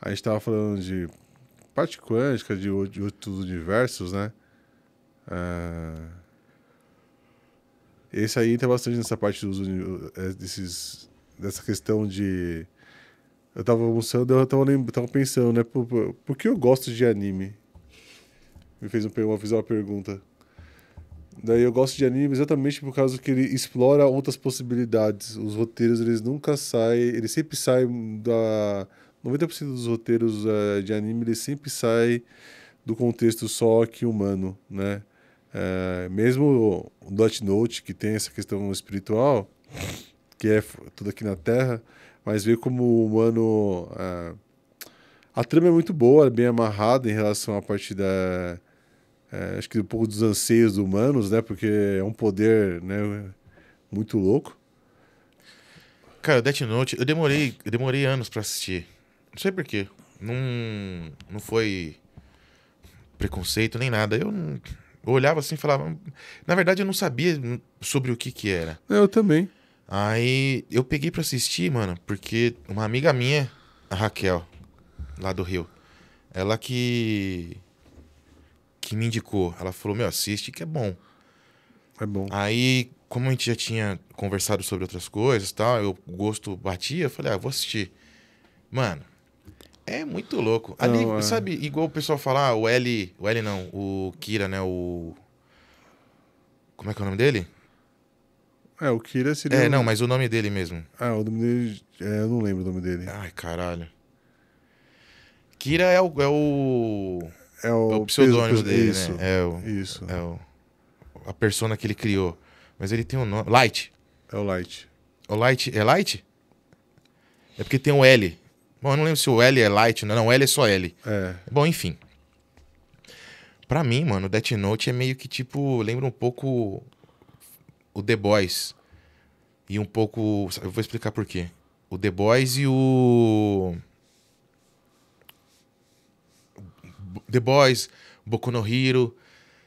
a gente tava falando de parte quântica, de outros universos, né? Ah, esse aí entra bastante nessa parte dessa questão de... Eu tava almoçando, tava pensando, né? Por que eu gosto de anime? Fiz uma pergunta. Daí eu gosto de anime exatamente por causa que ele explora outras possibilidades. Os roteiros, eles nunca saem... Eles sempre saem da... 90% dos roteiros de anime, eles sempre saem do contexto só aqui humano, né? Mesmo o Death Note, que tem essa questão espiritual, que é tudo aqui na Terra, mas vê como o humano... a trama é muito boa, é bem amarrada em relação à parte da... acho que um pouco dos anseios humanos, né? Porque é um poder, né, muito louco. Cara, Death Note, eu demorei anos pra assistir. Não sei por quê. Não foi preconceito nem nada. Eu olhava assim e falava. Na verdade, eu não sabia sobre o que que era. Eu também. Aí eu peguei pra assistir, mano, porque uma amiga minha, a Raquel, lá do Rio, ela que me indicou. Ela falou: Meu, assiste que é bom. É bom. Aí, como a gente já tinha conversado sobre outras coisas e tal, o gosto batia, eu falei: vou assistir. Mano, é muito louco. Ali, Não, sabe, igual o pessoal fala, o L não, o Kira, né, como é que é o nome dele? o Kira seria Não, o... mas o nome dele mesmo. O nome dele... eu não lembro o nome dele. Ai, caralho. Kira é o pseudônimo dele, né? Isso, isso. A persona que ele criou. Mas ele tem um nome. Light. É o Light. O Light. É Light? É porque tem o L. Bom, eu não lembro se o L é Light. Não, o L é só L. Bom, enfim. Pra mim, mano, o Death Note é meio que tipo. Lembra um pouco o The Boys. E um pouco. Eu vou explicar por quê. O The Boys e o. The Boys, Boku no Hero.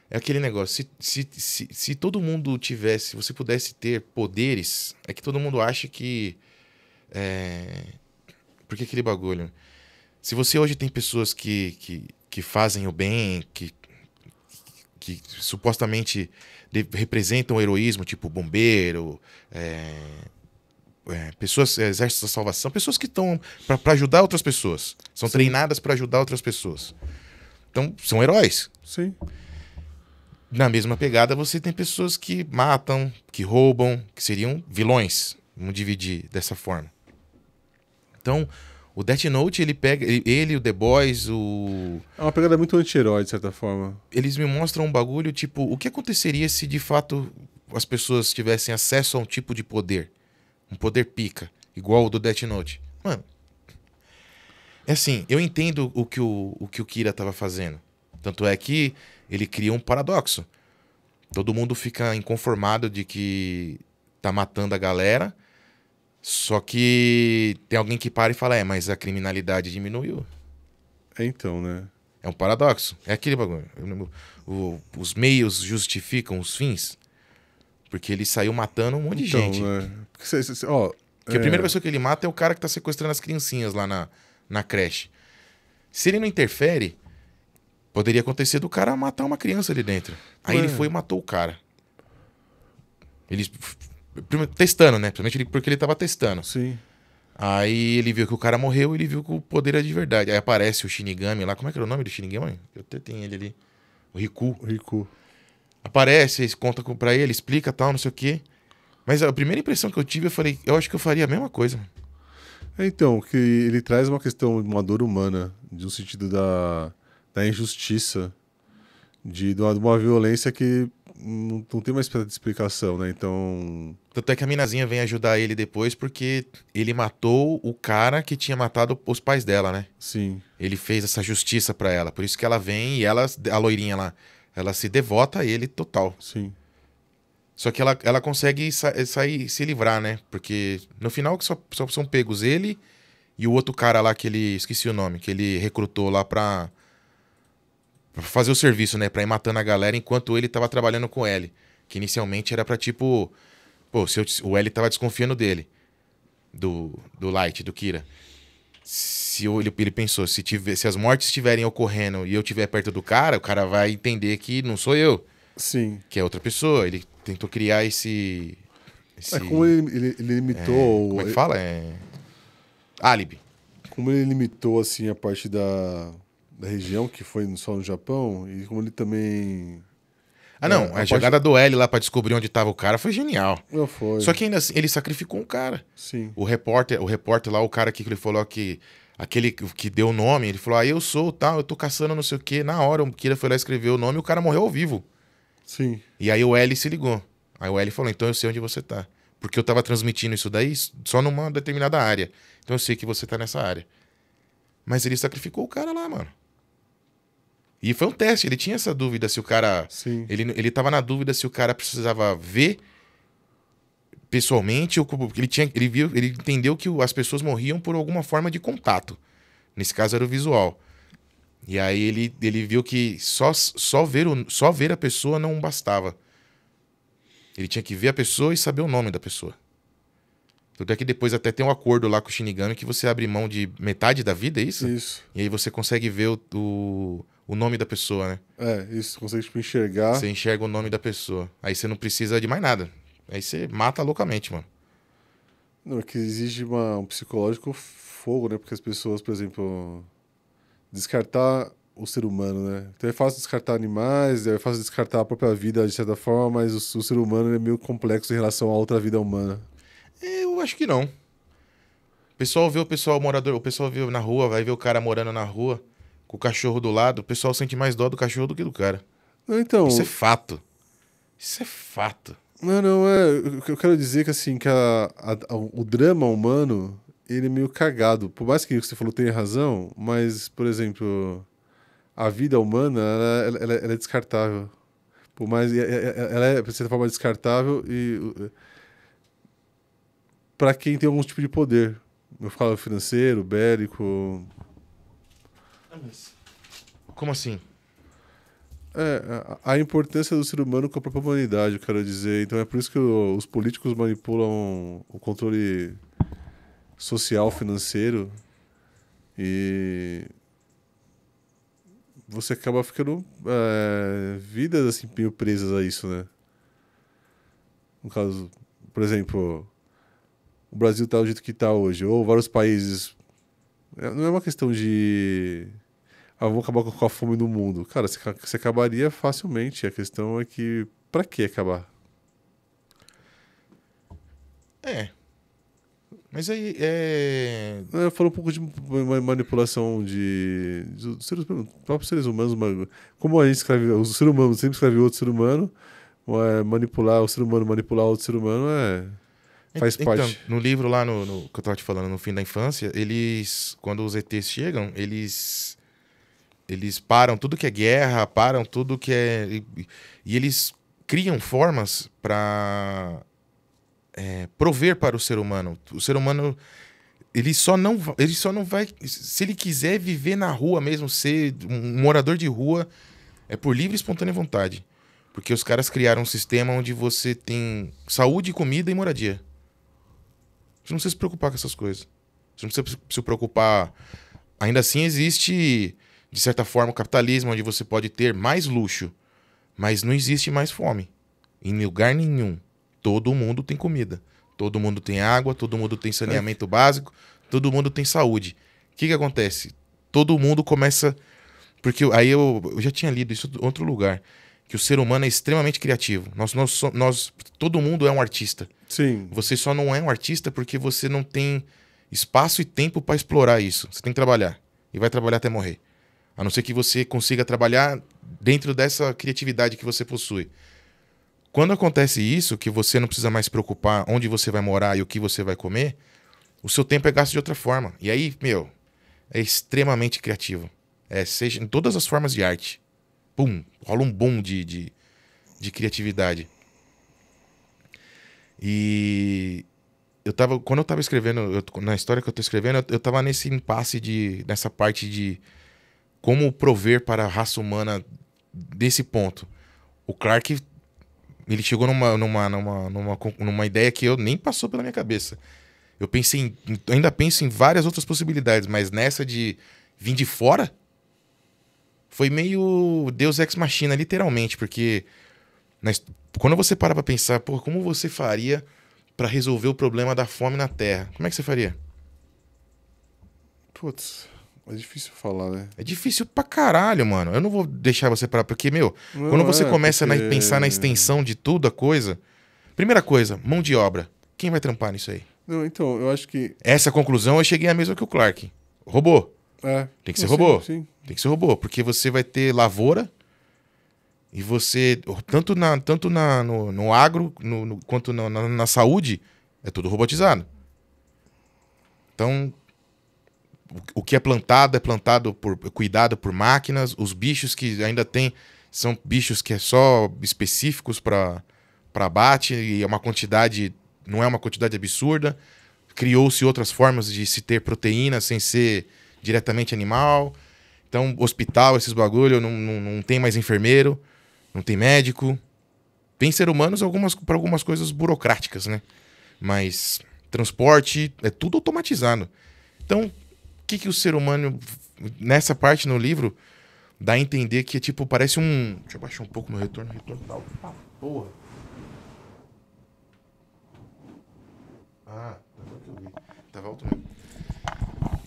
É aquele negócio. Se todo mundo tivesse. Se você pudesse ter poderes. É que todo mundo acha que. Porque aquele bagulho. Se você hoje tem pessoas que fazem o bem, que supostamente representam o heroísmo, tipo bombeiro, pessoas, exército da salvação, pessoas que estão para ajudar outras pessoas. São Sim. treinadas para ajudar outras pessoas. Então, são heróis. Sim. Na mesma pegada, você tem pessoas que matam, que roubam, que seriam vilões. Vamos dividir dessa forma. Então, o Death Note, ele pega... Ele, o The Boys, É uma pegada muito anti-herói, de certa forma. eles me mostram um bagulho, tipo... O que aconteceria se, de fato, as pessoas tivessem acesso a um tipo de poder? Um poder pica, igual o do Death Note. Mano, é assim, eu entendo o que o Kira tava fazendo. Tanto é que ele cria um paradoxo. Todo mundo fica inconformado de que tá matando a galera, só que tem alguém que para e fala, mas a criminalidade diminuiu. Então, né? É um paradoxo. É aquele bagulho. Os meios justificam os fins. Porque ele saiu matando um monte de gente. Né? Porque a primeira pessoa que ele mata é o cara que tá sequestrando as criancinhas lá na creche. Se ele não interfere, poderia acontecer do cara matar uma criança ali dentro. Aí ele foi e matou o cara. Ele... Testando, né? Principalmente porque ele tava testando. Sim. Aí ele viu que o cara morreu, ele viu que o poder era de verdade. Aí aparece o Shinigami lá. Como é que era o nome do Shinigami? Eu até tenho ele ali. O Riku. Aparece, conta pra ele, explica tal, não sei o quê. Mas a primeira impressão que eu tive, eu falei, eu acho que eu faria a mesma coisa. Então, que ele traz uma questão, uma dor humana, de um sentido da injustiça, de uma violência que não tem mais explicação, né? Então... Tanto é que a minazinha vem ajudar ele depois porque ele matou o cara que tinha matado os pais dela, né? Sim. Ele fez essa justiça pra ela. Por isso que ela vem e ela, a loirinha lá, ela se devota a ele total. Sim. Só que ela consegue sair, se livrar, né? Porque no final só são pegos ele e o outro cara lá que ele... Esqueci o nome. Que ele recrutou lá pra fazer o serviço, né? Pra ir matando a galera enquanto ele tava trabalhando com ele. Que inicialmente era pra tipo... Pô, o L tava desconfiando dele. Do Light, do Kira. Ele pensou, se as mortes estiverem ocorrendo e eu estiver perto do cara, o cara vai entender que não sou eu, Sim. que é outra pessoa. Ele tentou criar esse... Como ele limitou. Como é que fala? Álibi. Como ele limitou, assim, a parte da região, que foi só no Japão, e como ele também. Ah, não. A jogada do L lá pra descobrir onde tava o cara foi genial. Não foi. Só que ainda assim, ele sacrificou um cara. Sim. O repórter lá, o cara que ele falou que... Aquele que deu o nome, ele falou, eu sou tal, eu tô caçando não sei o quê. Na hora, o Kira foi lá escrever o nome e o cara morreu ao vivo. Sim. E aí o L se ligou. Aí o L falou, então eu sei onde você tá. Porque eu tava transmitindo isso daí só numa determinada área. Então eu sei que você tá nessa área. Mas ele sacrificou o cara lá, mano. E foi um teste, ele tinha essa dúvida se o cara... Sim. Ele tava na dúvida se o cara precisava ver pessoalmente, ou ele entendeu que as pessoas morriam por alguma forma de contato. Nesse caso era o visual. E aí ele viu que só ver a pessoa não bastava. Ele tinha que ver a pessoa e saber o nome da pessoa. Tanto é que depois até tem um acordo lá com o Shinigami que você abre mão de metade da vida, é isso? Isso. E aí você consegue ver o nome da pessoa, né? Isso, consegue tipo, enxergar. Você enxerga o nome da pessoa. Aí você não precisa de mais nada. Aí você mata loucamente, mano. Não, é que exige um psicológico fogo, né? Porque as pessoas, por exemplo, descartar o ser humano, né? Então é fácil descartar animais, é fácil descartar a própria vida de certa forma, mas o ser humano é meio complexo em relação a outra vida humana. Eu acho que não. O pessoal vê na rua, vai ver o cara morando na rua, com o cachorro do lado, o pessoal sente mais dó do cachorro do que do cara. Não, então... Isso é fato. Isso é fato. Não, o que eu quero dizer é que, assim, que o drama humano, ele é meio cagado. Por mais que você falou tenha razão, mas, por exemplo, a vida humana, ela é descartável. Por mais... Ela é, de certa forma, descartável e... Para quem tem algum tipo de poder. Eu falo financeiro, bélico... Como assim? A importância do ser humano com a própria humanidade, eu quero dizer. Então é por isso que os políticos manipulam o controle social, financeiro, e você acaba ficando vidas assim meio presas a isso, né? No caso, por exemplo, o Brasil tá do jeito que tá hoje, ou vários países. Não é uma questão de vamos acabar com a fome no mundo. Cara, você acabaria facilmente. A questão é que, pra que acabar? Mas aí é. Eu falo um pouco de manipulação dos próprios seres humanos. Como a gente escreve, o ser humano sempre escreve outro ser humano, manipular o ser humano, manipular outro ser humano faz parte. Então, no livro lá que eu tava te falando, no fim da infância, quando os ETs chegam, eles param tudo que é guerra, param tudo que é... E eles criam formas para prover para o ser humano. O ser humano, ele só não vai... Se ele quiser viver na rua mesmo, ser um morador de rua, é por livre e espontânea vontade. Porque os caras criaram um sistema onde você tem saúde, comida e moradia. Você não precisa se preocupar com essas coisas. Você não precisa se preocupar... Ainda assim existe... De certa forma, o capitalismo, onde você pode ter mais luxo, mas não existe mais fome. Em lugar nenhum. Todo mundo tem comida. Todo mundo tem água, todo mundo tem saneamento básico, todo mundo tem saúde. O que acontece? Todo mundo começa... Porque aí eu já tinha lido isso em outro lugar, que o ser humano é extremamente criativo. Todo mundo é um artista. Sim. Você só não é um artista porque você não tem espaço e tempo para explorar isso. Você tem que trabalhar. E vai trabalhar até morrer. A não ser que você consiga trabalhar dentro dessa criatividade que você possui. Quando acontece isso, que você não precisa mais se preocupar onde você vai morar e o que você vai comer, o seu tempo é gasto de outra forma. E aí, é extremamente criativo. Seja em todas as formas de arte. Pum, rola um boom de criatividade. E quando eu tava escrevendo, na história que eu tô escrevendo, eu tava nesse impasse nessa parte de como prover para a raça humana desse ponto. O Clark, ele chegou numa ideia que nem passou pela minha cabeça. Eu ainda penso em várias outras possibilidades, mas nessa de vir de fora, foi meio Deus Ex Machina, literalmente, porque quando você para pra pensar, pô, como você faria pra resolver o problema da fome na Terra? Como é que você faria? Putz, é difícil falar, né? É difícil pra caralho, mano. Eu não vou deixar você parar, porque, meu, quando Não você é, começa a porque... pensar na extensão de tudo a coisa, primeira coisa, mão de obra. Quem vai trampar nisso aí? Não, então, eu acho que... Essa conclusão eu cheguei à mesma que o Clark. Robô. É, Tem que ser não, robô. sim. Tem que ser robô, porque você vai ter lavoura e você, no agro quanto na saúde, é tudo robotizado. Então, o que é plantado cuidado por máquinas. Os bichos que ainda tem são bichos que é só específicos para abate e é uma quantidade, não é uma quantidade absurda. Criou-se outras formas de se ter proteína sem ser diretamente animal. Então, hospital, esses bagulho, não tem mais enfermeiro, não tem médico. Tem ser humanos para algumas coisas burocráticas, né? Mas transporte é tudo automatizado. Então, o que o ser humano, nessa parte no livro, dá a entender que, tipo, parece um... Deixa eu baixar um pouco meu retorno. Retorno tá alto. Ah, porra. Ah, tava alto mesmo.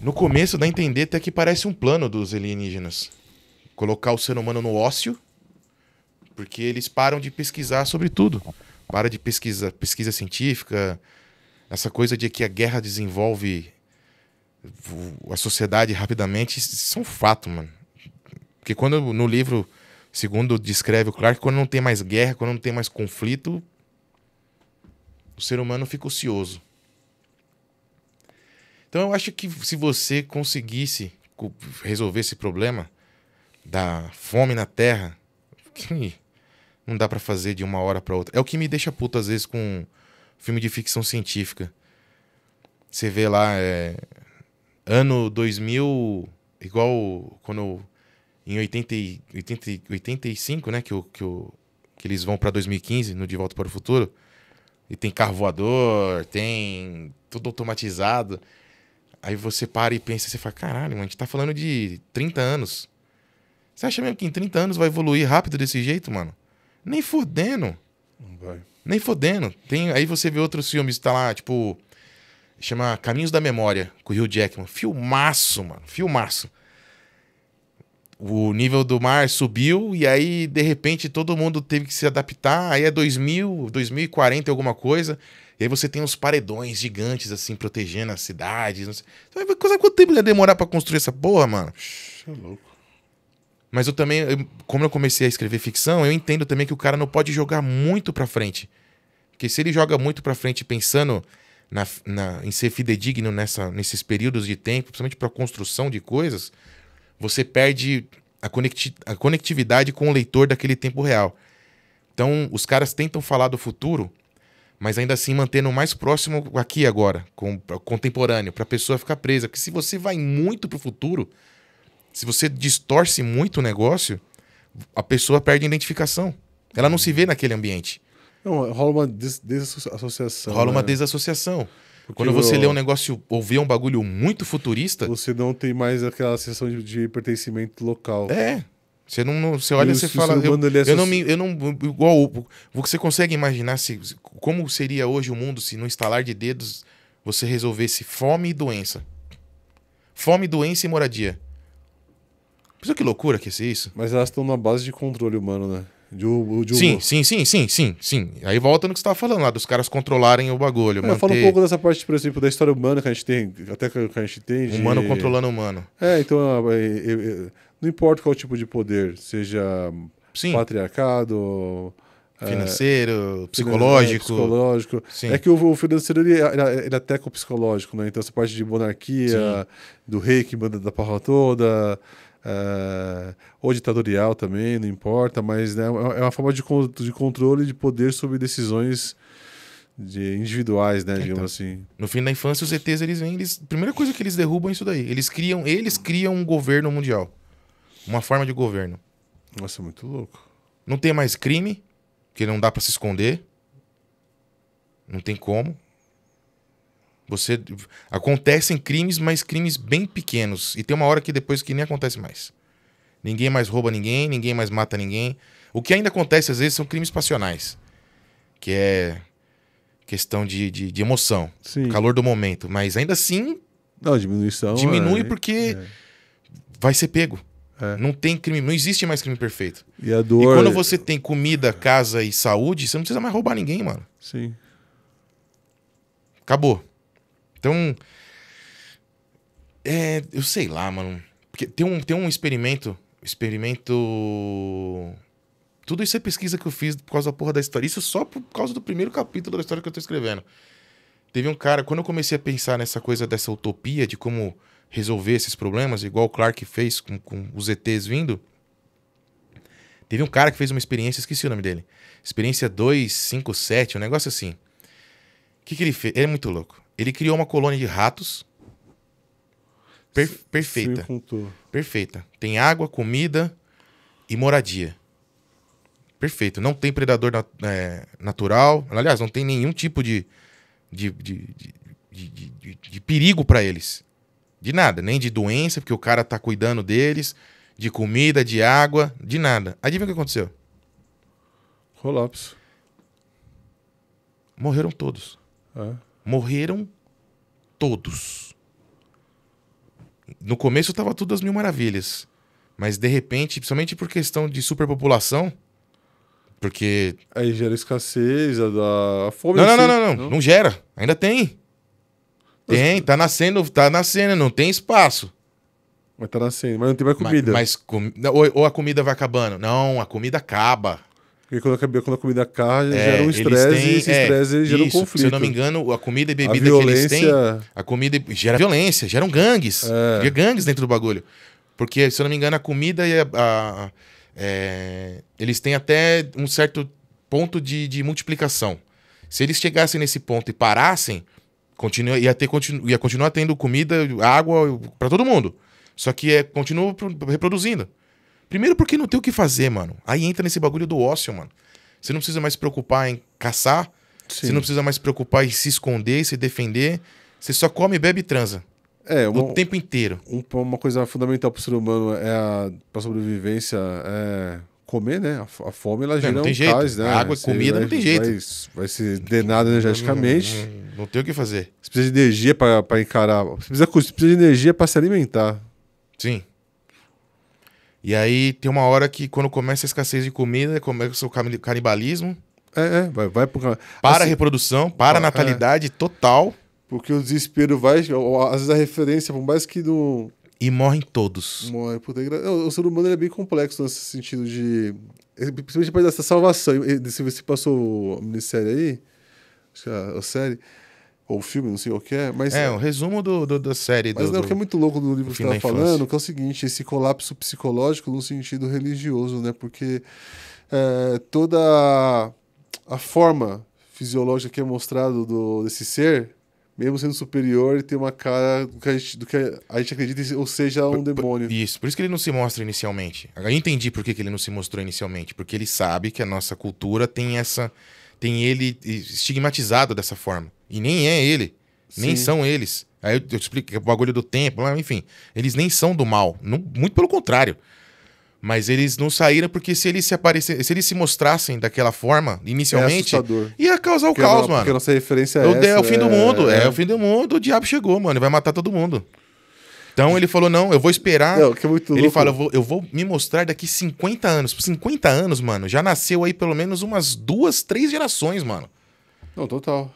No começo dá a entender até que parece um plano dos alienígenas. Colocar o ser humano no ócio, porque eles param de pesquisar sobre tudo. Para de pesquisa científica, essa coisa de que a guerra desenvolve a sociedade rapidamente, isso é um fato, mano. Porque quando no livro, segundo descreve o Clark, quando não tem mais guerra, quando não tem mais conflito, o ser humano fica ocioso. Então eu acho que se você conseguisse resolver esse problema da fome na Terra, que não dá pra fazer de uma hora pra outra. É o que me deixa puto às vezes com filme de ficção científica. Você vê lá, ano 2000, igual quando em 85, né, que eles vão pra 2015, no De Volta para o Futuro, e tem carro voador, tem tudo automatizado. Aí você para e pensa, você fala, caralho, mano, a gente tá falando de 30 anos. Você acha mesmo que em 30 anos vai evoluir rápido desse jeito, mano? Nem fodendo. Não vai. Nem fodendo. Aí você vê outros filmes, tá lá, tipo... Chama Caminhos da Memória, com o Hugh Jackman. Filmaço, mano. Filmaço. O nível do mar subiu e aí, de repente, todo mundo teve que se adaptar. Aí é 2040 alguma coisa. E aí você tem uns paredões gigantes, assim, protegendo as cidades. Não sei. Sabe quanto tempo ia demorar pra construir essa porra, mano? Você é louco. Mas eu também, como eu comecei a escrever ficção, eu entendo também que o cara não pode jogar muito pra frente. Porque se ele joga muito pra frente pensando em ser fidedigno nesses períodos de tempo, principalmente pra construção de coisas, você perde a conectividade com o leitor daquele tempo real. Então, os caras tentam falar do futuro, mas ainda assim mantendo o mais próximo aqui e agora, contemporâneo, pra pessoa ficar presa. Porque se você vai muito pro futuro, se você distorce muito o negócio, a pessoa perde a identificação. Ela não se vê naquele ambiente. Não, rola uma desassociação. Rola uma né? desassociação. Porque Quando você lê um negócio ou vê um bagulho muito futurista, você não tem mais aquela sensação de pertencimento local. você você olha e você o fala, ser humano, ele é eu não, igual, você consegue imaginar como seria hoje o mundo se no estalar de dedos você resolvesse fome e doença? Fome, doença e moradia. Pensa que loucura que ia ser isso? Mas elas estão na base de controle humano, né? Sim. Aí volta no que você estava falando lá, dos caras controlarem o bagulho. Eu falo um pouco dessa parte, por exemplo, da história humana que a gente tem, até que a gente tem. Humano controlando humano. Então, não importa qual tipo de poder, seja Sim. patriarcado, financeiro, psicológico. Psicológico. Sim. É que o financeiro ele ataca o psicológico, né? Então, essa parte de monarquia, do rei que manda da porra toda. Ou ditatorial também, não importa, mas né, é uma forma de controle de poder sobre decisões individuais, né, digamos assim. No fim da infância, os ETs, eles vêm, primeira coisa que eles derrubam é isso daí. Eles criam um governo mundial. Uma forma de governo. Nossa, muito louco. Não tem mais crime, porque não dá pra se esconder. Não tem como. Acontecem crimes, mas crimes bem pequenos. E tem uma hora que depois que nem acontece mais. Ninguém mais rouba ninguém, ninguém mais mata ninguém. O que ainda acontece às vezes são crimes passionais. Que é questão de emoção. Sim. Calor do momento. Mas ainda assim, Não, diminuição. diminui porque vai ser pego. É. Não tem crime, não existe mais crime perfeito. E a E dor. quando você tem comida, casa e saúde, você não precisa mais roubar ninguém, mano. Sim. Acabou. Então, eu sei lá, mano. Porque tem um experimento. Tudo isso é pesquisa que eu fiz por causa da porra da história. Isso só por causa do primeiro capítulo da história que eu tô escrevendo. Teve um cara, quando eu comecei a pensar nessa coisa dessa utopia de como resolver esses problemas, igual o Clark fez com os ETs vindo, teve um cara que fez uma experiência, esqueci o nome dele. Experiência 257, um negócio assim. O que ele fez? Ele é muito louco. Ele criou uma colônia de ratos perfeita. Sim, contou. Perfeita. Tem água, comida e moradia. Perfeito. Não tem predador natural. Aliás, não tem nenhum tipo de perigo para eles. De nada. Nem de doença, porque o cara tá cuidando deles. De comida, de água, de nada. Adivinha o que aconteceu? Colapso. Morreram todos. É. Morreram todos. No começo tava tudo às mil maravilhas. Mas de repente, principalmente por questão de superpopulação, porque... Aí gera escassez, a fome. Não gera. Ainda tem. Tem, tá nascendo, não tem espaço. Mas tá nascendo, mas não tem mais comida. Ou a comida vai acabando. Não, a comida acaba. Porque quando a comida acaba, gera um estresse, e esse estresse gera um conflito. Se eu não me engano, a comida e bebida que eles têm, a comida gera violência, geram gangues. Gera gangues dentro do bagulho. Porque, se eu não me engano, a comida e eles têm até um certo ponto de multiplicação. Se eles chegassem nesse ponto e parassem, ia continuar tendo comida, água para todo mundo. Só que continua reproduzindo. Primeiro porque não tem o que fazer, mano. Aí entra nesse bagulho do ócio, mano. Você não precisa mais se preocupar em caçar. Sim. Você não precisa mais se preocupar em se esconder, se defender. Você só come, bebe e transa. O tempo inteiro. Uma coisa fundamental pro ser humano pra sobrevivência é comer, né? A fome, ela gera um gás, né? Água e comida não tem jeito. Vai ser drenado energeticamente. Não tem o que fazer. Você precisa de energia pra encarar. Você precisa de energia pra se alimentar. Sim. E aí tem uma hora que quando começa a escassez de comida, começa o canibalismo. Vai pro... Para a reprodução, para a natalidade total. Porque o desespero vai... Às vezes a referência, por mais que não... E morrem todos. Morre. O ser humano é bem complexo nesse sentido de... Principalmente depois dessa salvação. Se você passou a minissérie aí, acho que a série... Ou o filme, não sei o que é, mas... um resumo da série. Mas o que é muito louco do livro que você estava falando, que é o seguinte, esse colapso psicológico no sentido religioso, né? Porque toda a forma fisiológica que é mostrado desse ser, mesmo sendo superior, ele tem uma cara do que a gente acredita, ou seja, um demônio. Isso, por isso que ele não se mostra inicialmente. Eu entendi por que ele não se mostrou inicialmente. Porque ele sabe que a nossa cultura tem ele estigmatizado dessa forma. E nem é ele. Sim. Nem são eles. Aí eu explico o bagulho do tempo, enfim. Eles nem são do mal. Muito pelo contrário. Mas eles não saíram porque se eles se mostrassem daquela forma, inicialmente, ia causar o caos, mano. Porque a nossa referência é o fim do mundo. É o fim do mundo, o diabo chegou, mano. Ele vai matar todo mundo. Então ele falou, não, eu vou esperar. Que é muito ele louco. fala, eu vou me mostrar daqui 50 anos. Por 50 anos, mano, já nasceu aí pelo menos umas 2, 3 gerações, mano. Não, total.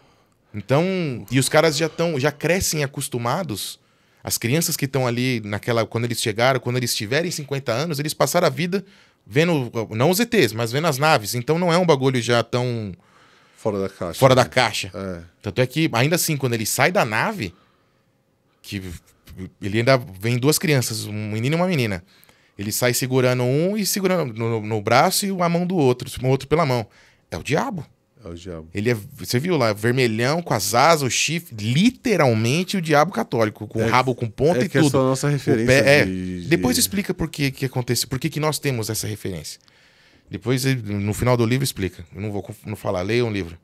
Então, e os caras já crescem acostumados. As crianças que estão ali quando eles chegaram, quando eles tiverem 50 anos, eles passaram a vida vendo, não os ETs, mas vendo as naves. Então não é um bagulho já tão... Fora da caixa. Tanto é que, ainda assim, quando ele sai da nave, que ele ainda vem 2 crianças, um menino e uma menina. Ele sai segurando um e segurando no braço e a mão do outro, o outro pela mão. É o diabo. É o diabo. Ele você viu lá, vermelhão, com as asas, o chifre, literalmente o diabo católico, com o rabo com ponta e tudo. É a nossa referência. Depois explica por que acontece, por que nós temos essa referência. Depois, no final do livro, explica. Eu não vou falar, leia um livro.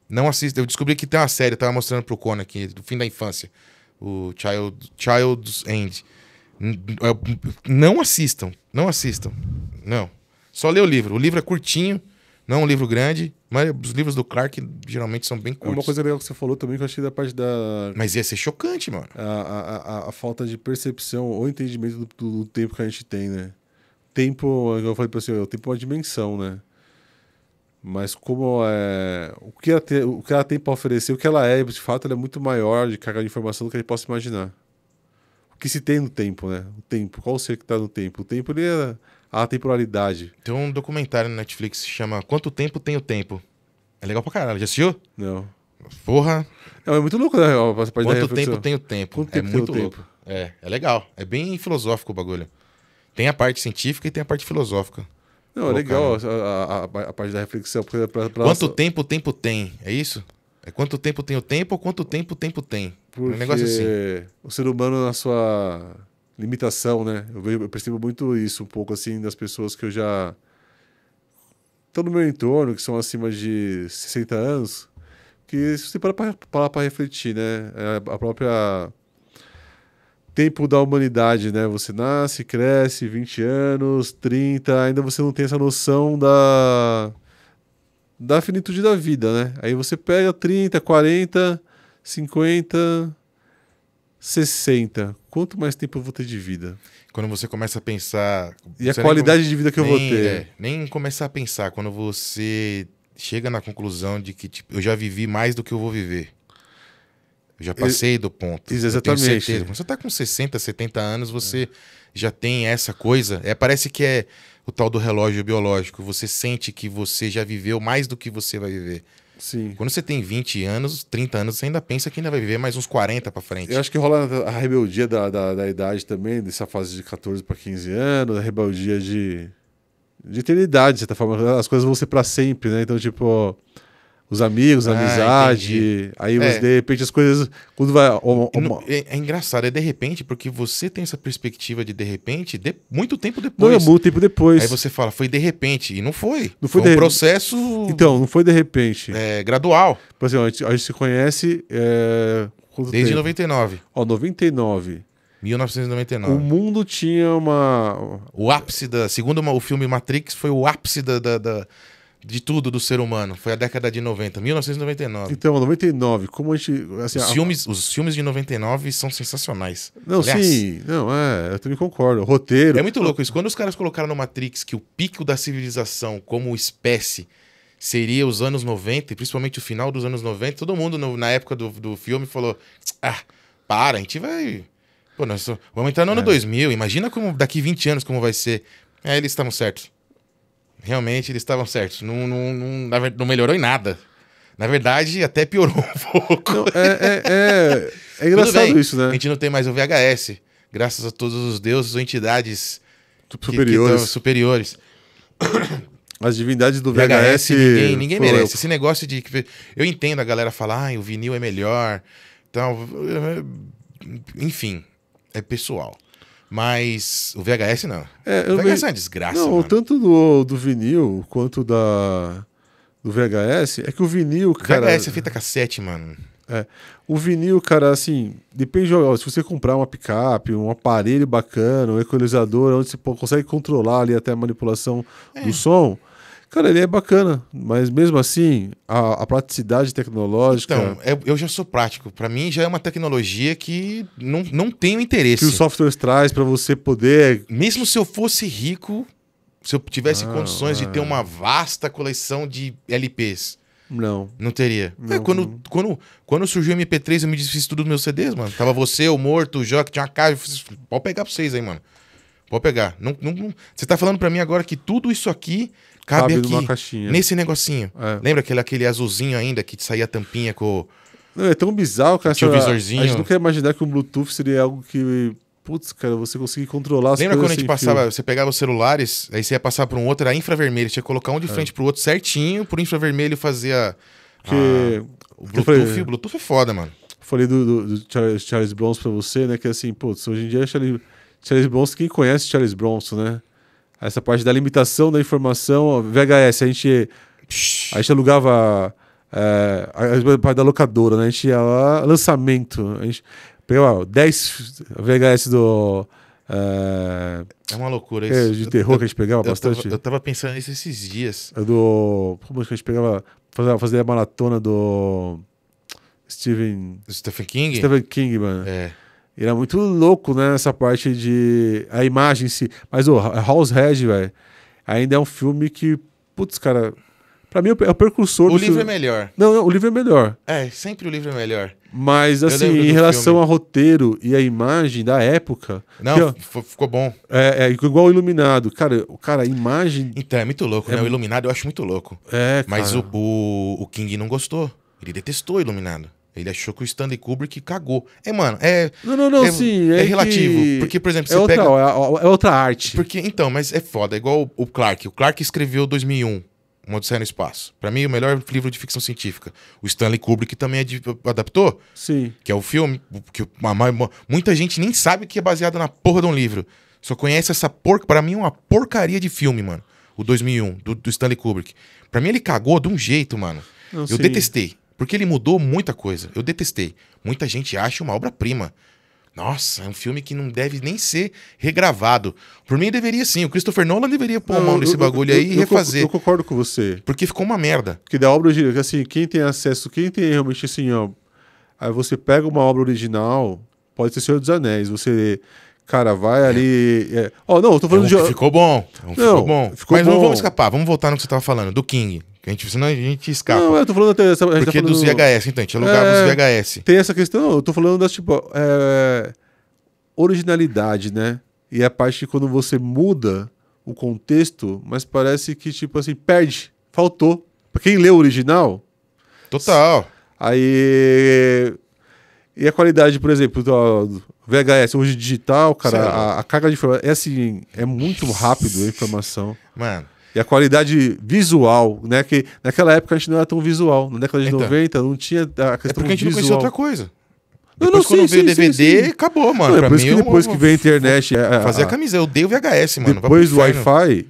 Não assista. Eu descobri que tem uma série, eu tava mostrando pro Conan aqui, do fim da infância. O Child's End. Não assistam. Não assistam. Não. Só lê o livro. O livro é curtinho, não é um livro grande, mas os livros do Clark geralmente são bem curtos. Uma coisa legal que você falou também que eu achei da parte da... Mas ia ser chocante, mano. A falta de percepção ou entendimento do tempo que a gente tem, né? Tempo, eu falei pra você, o tempo é uma dimensão, né? Mas como é... O que ela tem pra oferecer, o que ela é, de fato, ela é muito maior de carga de informação do que a gente possa imaginar. O que se tem no tempo, né? O tempo, qual o ser que tá no tempo? O tempo, ele é a temporalidade. Tem um documentário na Netflix que se chama Quanto Tempo Tem o Tempo. É legal pra caralho. Já assistiu? Não. Porra. Não, é muito louco, né? Quanto tempo tem o tempo? Quanto tempo é tem muito o louco. tempo? É legal. É bem filosófico o bagulho. Tem a parte científica e tem a parte filosófica. Não, é legal a parte da reflexão. Quanto tempo o tempo tem? É isso? É quanto tempo tem o tempo ou quanto tempo o tempo tem? Porque Um negócio assim. o ser humano, na sua limitação, né? Eu percebo muito isso, um pouco assim, das pessoas que eu já... estão no meu entorno, que são acima de 60 anos, que se você parar para refletir, né? A própria tempo da humanidade, né? Você nasce, cresce, 20 anos, 30, ainda você não tem essa noção da finitude da vida, né? Aí você pega 30, 40, 50, 60. Quanto mais tempo eu vou ter de vida? Quando você começa a pensar... E a você qualidade de vida que eu vou ter? Nem começar a pensar. Quando você chega na conclusão de que tipo, eu já vivi mais do que eu vou viver. Eu já passei do ponto. Exatamente. Eu tenho certeza. Quando você tá com 60, 70 anos, você já tem essa coisa. Parece que é o tal do relógio biológico. Você sente que você já viveu mais do que você vai viver. Sim. Quando você tem 20 anos, 30 anos, você ainda pensa que ainda vai viver mais uns 40 pra frente. Eu acho que rola a rebeldia da idade também, dessa fase de 14 para 15 anos, a rebeldia de eternidade, de certa forma. As coisas vão ser para sempre, né? Então, tipo, os amigos, a amizade. Entendi. Aí, de repente, as coisas. Quando vai. É engraçado, é de repente, porque você tem essa perspectiva de repente, muito tempo Não, depois. é muito tempo depois. Aí você fala, foi de repente. E não foi. Não foi um processo. Então, não foi de repente. Gradual. Por exemplo, a gente se conhece. Desde tempo? 99. 99. 1999. O mundo tinha uma. O ápice segundo o filme Matrix, foi o ápice de tudo do ser humano. Foi a década de 90, 1999. Então, 99, como a gente... Assim, os filmes de 99 são sensacionais. Não, aliás, sim. Não, eu também concordo. O roteiro... É muito louco isso. Quando os caras colocaram no Matrix que o pico da civilização como espécie seria os anos 90, e principalmente o final dos anos 90, todo mundo na época do filme falou, a gente vai... Pô, nós vamos entrar no ano 2000, imagina como daqui 20 anos como vai ser. Eles estavam certos. Realmente eles estavam certos. Não melhorou em nada. Na verdade, até piorou um pouco. Não, é engraçado isso, né? A gente não tem mais o VHS. Graças a todos os deuses ou entidades superiores. As divindades do VHS ninguém merece. Esse negócio de... Eu entendo a galera falar, o vinil é melhor. Então, enfim, é pessoal. Mas o VHS não. O VHS é uma desgraça. Não, mano. Tanto do vinil quanto do VHS, é que o vinil, cara... VHS é fita cassete, mano. O vinil, cara, assim, depende... Se você comprar uma picape, um aparelho bacana, um equalizador, onde você consegue controlar ali até a manipulação do som... Cara, ele é bacana, mas mesmo assim, a praticidade tecnológica... Então, eu já sou prático. Pra mim, já é uma tecnologia que não tenho interesse. Que os softwares traz pra você poder... Mesmo se eu fosse rico, se eu tivesse condições de ter uma vasta coleção de LPs... Não teria. Não. Quando surgiu o MP3, eu me desfiz tudo dos meus CDs, mano. Tava você, o Morto, o Joca, tinha uma caixa. Pode pegar pra vocês aí, mano. Pode pegar. Você tá falando pra mim agora que tudo isso aqui... Cabe aqui, numa caixinha. Nesse negocinho. Lembra aquele azulzinho ainda que saía a tampinha com... Não, é tão bizarro, cara. Tinha o visorzinho. A gente não quer imaginar que o Bluetooth seria algo que... Putz, cara, você conseguir controlar as Lembra coisas quando a gente passava... Você pegava os celulares, aí você ia passar por um outro, era infravermelho. Você ia colocar um de frente pro outro certinho, pro infravermelho fazia... O Bluetooth, o Bluetooth é foda, mano. Falei do Charles Bronson pra você, né? Que assim, putz, hoje em dia Charles Bronson, quem conhece Charles Bronson, né? Essa parte da limitação da informação, VHS, a gente alugava A parte da locadora, né? A gente ia lá, lançamento. A gente pegava 10 VHS do. É uma loucura isso. De terror que a gente pegava bastante. Eu tava pensando nisso esses dias. Como é que a gente pegava? Fazia a maratona do. Stephen King, mano. É. E era muito louco, né? Essa parte de. A imagem em si. Mas o House Red, velho, ainda é um filme que. Putz, cara. Pra mim é o precursor O do livro filme. é melhor. Não, o livro é melhor. É, sempre o livro é melhor. Mas, assim, lembro em do relação filme. ao roteiro e à imagem da época. Não, que, ficou bom. É igual o Iluminado. Cara, a imagem. Então, é muito louco, né? O Iluminado eu acho muito louco. Mas cara. o King não gostou. Ele detestou o Iluminado. Ele achou que o Stanley Kubrick cagou. Mano, Não, sim. É relativo. Porque, por exemplo, é outra arte. Porque, então, mas é foda. É igual o Clarke. O Clarke escreveu 2001, Uma Odisseia no Espaço. Pra mim, o melhor livro de ficção científica. O Stanley Kubrick também adaptou. Sim. Que é o filme que muita gente nem sabe que é baseado na porra de um livro. Só conhece essa porca. Pra mim é uma porcaria de filme, mano. O 2001, do Stanley Kubrick. Pra mim ele cagou de um jeito, mano. Não, eu detestei. Porque ele mudou muita coisa. Eu detestei. Muita gente acha uma obra-prima. Nossa, é um filme que não deve nem ser regravado. Por mim deveria sim. O Christopher Nolan deveria pôr a mão nesse bagulho aí e refazer. Eu concordo com você. Porque ficou uma merda. Porque da obra original, assim, quem tem acesso, quem tem realmente assim, ó. Aí você pega uma obra original, pode ser Senhor dos Anéis, você. Cara, vai ali. Não, eu tô falando de. Ficou bom. Ficou bom. Mas bom. não vamos escapar. Vamos voltar no que você tava falando, do King. Senão a gente escapa. Não, eu tô falando até. Porque tá falando, dos VHS, então, a gente alugava os VHS. Tem essa questão, eu tô falando das, tipo, originalidade, né? E a parte de quando você muda o contexto, mas parece que, tipo assim, perde. Faltou. Pra quem lê o original. Total. Aí. E a qualidade, por exemplo, do VHS, hoje digital, cara, a carga de informação. É assim, é muito rápido a informação. Mano. E a qualidade visual, né? Que naquela época a gente não era tão visual. Na década de 90 não tinha a questão É porque a gente visual. não conhecia outra coisa. Não, Depois quando veio o DVD, sim. acabou, mano. Não, pra por isso mim, que depois que veio a internet... Fazer a camisa, eu odeio VHS, mano. Depois do Wi-Fi,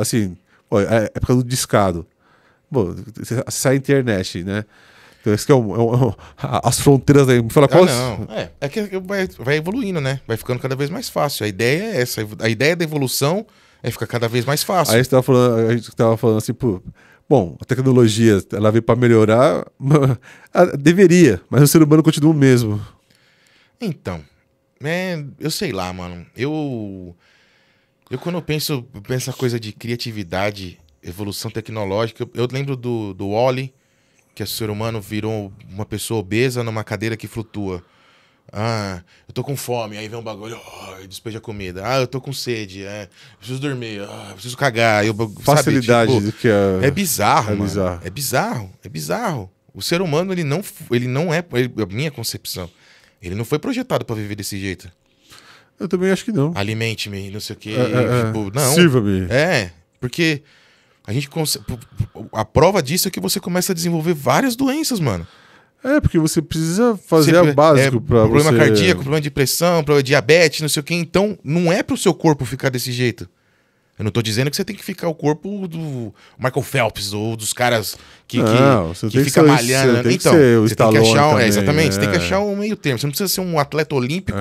assim, é época do discado. Bom, sai a internet, né? Então, isso que as fronteiras aí. Me fala qual... Não, é que vai evoluindo, né? Vai ficando cada vez mais fácil. A ideia é essa. A ideia da evolução é ficar cada vez mais fácil. Aí a gente tava falando assim, pô... Bom, a tecnologia, ela veio para melhorar, deveria, mas o ser humano continua o mesmo. Então, eu sei lá, mano. Eu quando eu penso essa coisa de criatividade, evolução tecnológica, eu lembro do Wall-E, que o ser humano virou uma pessoa obesa numa cadeira que flutua. Ah, eu tô com fome, aí vem um bagulho, despeja comida. Ah, eu tô com sede, preciso dormir, preciso cagar. Facilidade, sabe, tipo, do que é bizarro, mano. Bizarro. É bizarro. O ser humano, ele não é, a minha concepção, ele não foi projetado pra viver desse jeito. Eu também acho que não. Alimente-me, não sei o quê. Tipo, não. Sirva-me. Porque a prova disso é que você começa a desenvolver várias doenças, mano. Porque você precisa fazer a básico pra problema você... cardíaco, problema de pressão, problema de diabetes, não sei o quê. Então, não é pro seu corpo ficar desse jeito. Eu não tô dizendo que você tem que ficar o corpo do Michael Phelps ou dos caras que fica malhando. Então, você tem que achar também, exatamente, você tem que achar um meio termo. Você não precisa ser um atleta olímpico,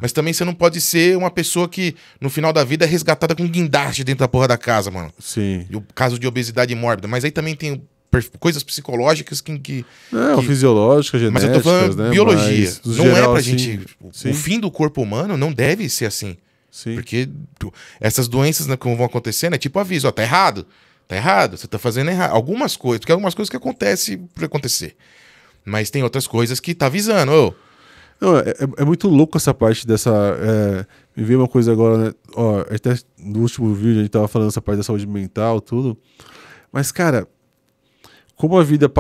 mas também você não pode ser uma pessoa que no final da vida é resgatada com guindaste dentro da porra da casa, mano. Sim. E o caso de obesidade mórbida. Mas aí também tem coisas psicológicas que fisiológicas, genéticas, mas eu tô falando né? biologia. Mas, não geral, é pra assim, gente... sim. O fim do corpo humano não deve ser assim. Sim. Porque essas doenças, né, como vão acontecendo, é tipo aviso, tá errado. Tá errado, você tá fazendo errado. Algumas coisas, porque algumas coisas que acontecem por acontecer. Mas tem outras coisas que tá avisando. Não, é muito louco essa parte dessa... me veio uma coisa agora, né? Até no último vídeo a gente tava falando essa parte da saúde mental, tudo. Mas, cara, como a vida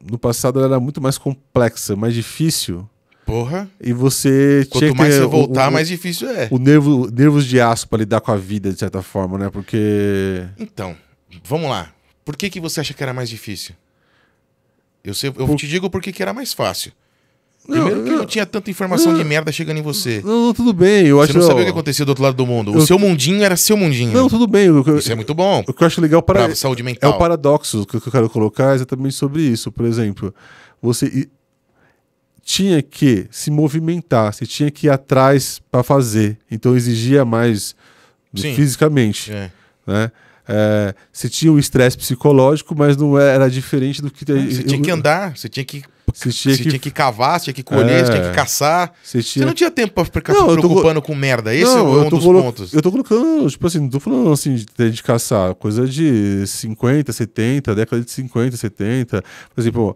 no passado ela era muito mais complexa, mais difícil... Porra. E você Quanto tinha que mais você voltar, mais difícil é. Nervos de aço pra lidar com a vida, de certa forma, né? Porque... Então, vamos lá. Por que você acha que era mais difícil? Eu te digo por que era mais fácil. Primeiro que não tinha tanta informação de merda chegando em você. Não, tudo bem. Você não sabia o que acontecia do outro lado do mundo. O seu mundinho era seu mundinho. Não, tudo bem. Isso é muito bom. O que eu acho legal pra saúde mental. É o paradoxo que eu quero colocar exatamente sobre isso. Por exemplo, você tinha que se movimentar, você tinha que ir atrás para fazer. Então exigia mais fisicamente. Né? Você tinha um estresse psicológico, mas não era diferente do que... Você tinha que andar, você tinha que cavar, você tinha que colher, você tinha que caçar. Você não tinha tempo pra ficar se preocupando com merda. Esse é um dos pontos. Eu tô colocando, tipo assim, não tô falando assim de caçar, coisa de 50, 70, década de 50, 70. Por exemplo,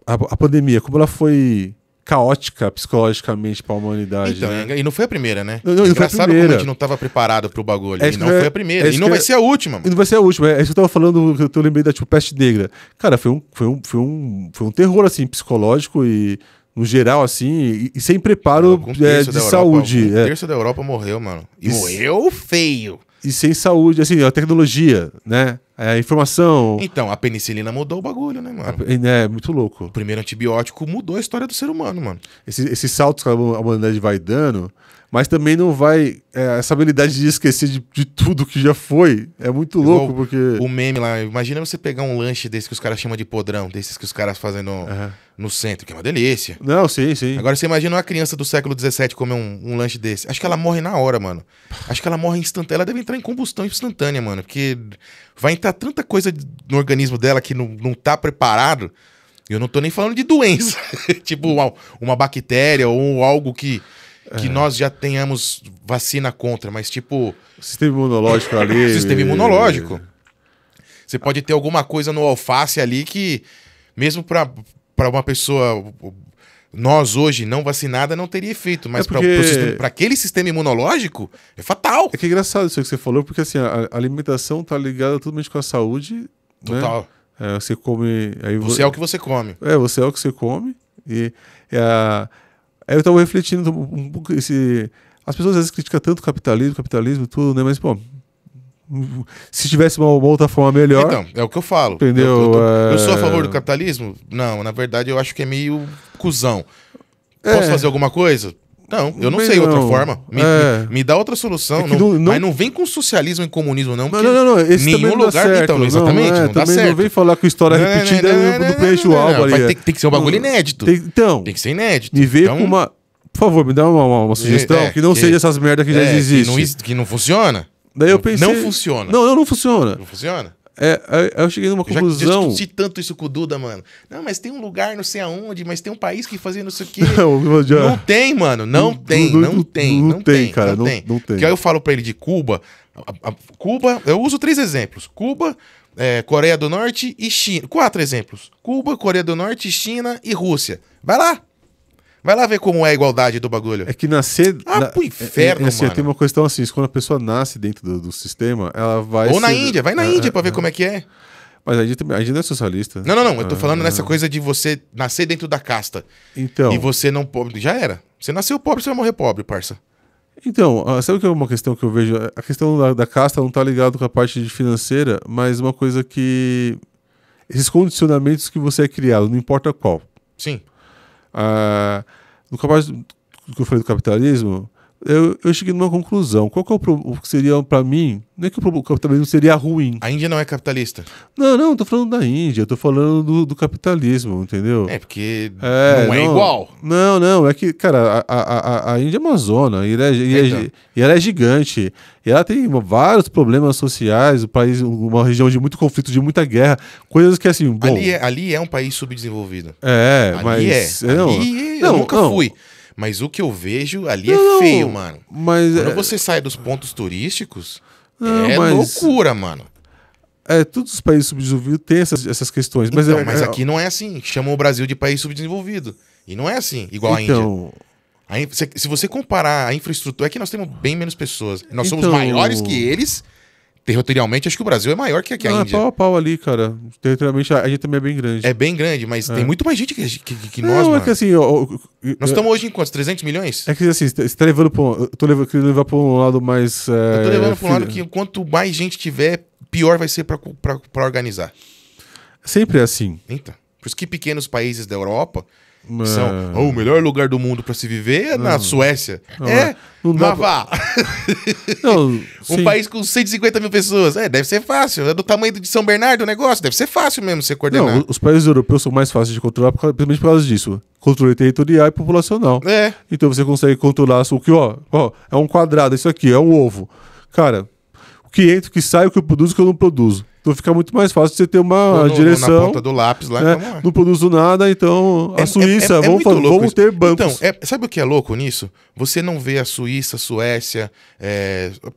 a pandemia, como ela foi caótica psicologicamente pra humanidade. Então, né? E não foi a primeira, né? Não engraçado como a gente não tava preparado pro bagulho. E não foi a primeira. E não vai ser a última. E não vai ser a última. É isso que eu tava falando, que eu lembrei da tipo peste negra. Cara, foi um terror, assim, psicológico e no geral, assim, e sem preparo de saúde. Um terço da Europa morreu, mano. E morreu feio. E sem saúde, assim, a tecnologia, né? A informação. Então, a penicilina mudou o bagulho, né, mano? É muito louco. O primeiro antibiótico mudou a história do ser humano, mano. Esses saltos que a humanidade vai dando, mas também não vai... essa habilidade de esquecer de tudo que já foi é muito louco, porque... O meme lá, imagina você pegar um lanche desse que os caras chamam de podrão, desses que os caras fazem no centro, que é uma delícia. Não, sim. Agora você imagina uma criança do século XVII comer um lanche desse. Acho que ela morre na hora, mano. Acho que ela morre instantânea. Ela deve entrar em combustão instantânea, mano, porque vai entrar tanta coisa no organismo dela que não tá preparado. Eu não tô nem falando de doença. Tipo uma bactéria ou algo que nós já tenhamos vacina contra, mas tipo... Sistema imunológico ali... Sistema imunológico. Você pode ter alguma coisa no alface ali que, mesmo pra uma pessoa... Nós hoje, não vacinada, não teria efeito, mas pra aquele sistema imunológico, é fatal. É que é engraçado isso que você falou, porque assim, a alimentação tá ligada totalmente com a saúde. Total. Né? Você come... Você é o que você come. Você é o que você come. Aí eu tava refletindo um pouco as pessoas às vezes criticam tanto o capitalismo, tudo, né? Mas, pô, se tivesse uma outra forma melhor... Então, é o que eu falo. Entendeu? Eu sou a favor do capitalismo? Não, na verdade eu acho que é meio cuzão. Posso fazer alguma coisa? Não, eu não sei outra forma. Me dá outra solução. Mas não vem com socialismo e comunismo, não. Não. Esse nenhum lugar. Certo. Então, exatamente. Não dá certo. Não vem falar com história repetida do peixe-alvo ali. Tem que ser um bagulho inédito. Tem que ser inédito. Me veio com uma... Por favor, me dá uma sugestão que não seja essas merdas que já existem. Que não funciona. Daí eu pensei... Não funciona. Não funciona. Não funciona? Eu cheguei numa conclusão... Eu já discuti tanto isso com o Duda, mano. Não, mas tem um lugar não sei aonde, mas tem um país que fazia não sei o quê. Não tem, mano. Não tem, cara. Não tem. Porque aí eu falo pra ele de Cuba. Cuba, eu uso 3 exemplos. Cuba, Coreia do Norte e China. 4 exemplos. Cuba, Coreia do Norte, China e Rússia. Vai lá. Vai lá ver como é a igualdade do bagulho. É que nascer... pro inferno, assim, mano. Tem uma questão assim, quando a pessoa nasce dentro do sistema, ela vai... Ou na Índia, vai na Índia pra ver como é que é. Mas a Índia não é socialista. Não, eu tô falando nessa coisa de você nascer dentro da casta. Então... E você não... Já era. Você nasceu pobre, você vai morrer pobre, parça. Então, sabe o que é uma questão que eu vejo? A questão da casta não tá ligado com a parte financeira, mas uma coisa que... Esses condicionamentos que você é criado, não importa qual. Sim. No capaz que eu falei do capitalismo, eu cheguei numa conclusão. Qual que é o que seria pra mim? Não é que o capitalismo seria ruim. A Índia não é capitalista. Não tô falando da Índia, eu tô falando do capitalismo, entendeu? Porque não é igual. Não, é que, cara, a Índia é uma zona, e ela é gigante, e ela tem vários problemas sociais, o país, uma região de muito conflito, de muita guerra, coisas que assim, bom... Ali é um país subdesenvolvido. Ali eu nunca fui. Mas o que eu vejo ali é feio, mano. Mas quando você sai dos pontos turísticos, loucura, mano. Todos os países subdesenvolvidos têm essas questões. Mas, mas aqui não é assim. Chamam o Brasil de país subdesenvolvido. E não é assim, igual a Índia. Se você comparar a infraestrutura, é que nós temos bem menos pessoas. Nós somos maiores que eles. Territorialmente, acho que o Brasil é maior que a Índia. Pau a pau ali, cara. Territorialmente, a gente também é bem grande. É bem grande, mas tem muito mais gente que nós, mano. É que assim... Nós estamos hoje em quantos? 300 milhões? É que assim, você tá levando pra eu tô querendo levar pra um lado mais... eu tô levando pra um lado que quanto mais gente tiver, pior vai ser pra organizar. Sempre é assim. Então, por isso que pequenos países da Europa O melhor lugar do mundo pra se viver é na Suécia. Não dá mas vá. Não, sim. País com 150 mil pessoas. Deve ser fácil. É do tamanho de São Bernardo o negócio. Deve ser fácil mesmo você coordenar. Não, os países europeus são mais fáceis de controlar, principalmente por causa disso. Controle territorial e populacional. Então você consegue controlar o que, ó, é um quadrado, isso aqui, é um ovo. Cara, o que entra, o que sai, o que eu produzo, o que eu não produzo. Então fica muito mais fácil você ter uma direção. Na ponta do lápis lá. Não produzo nada, então a Suíça, vamos ter bancos. Então, sabe o que é louco nisso? Você não vê a Suíça, a Suécia,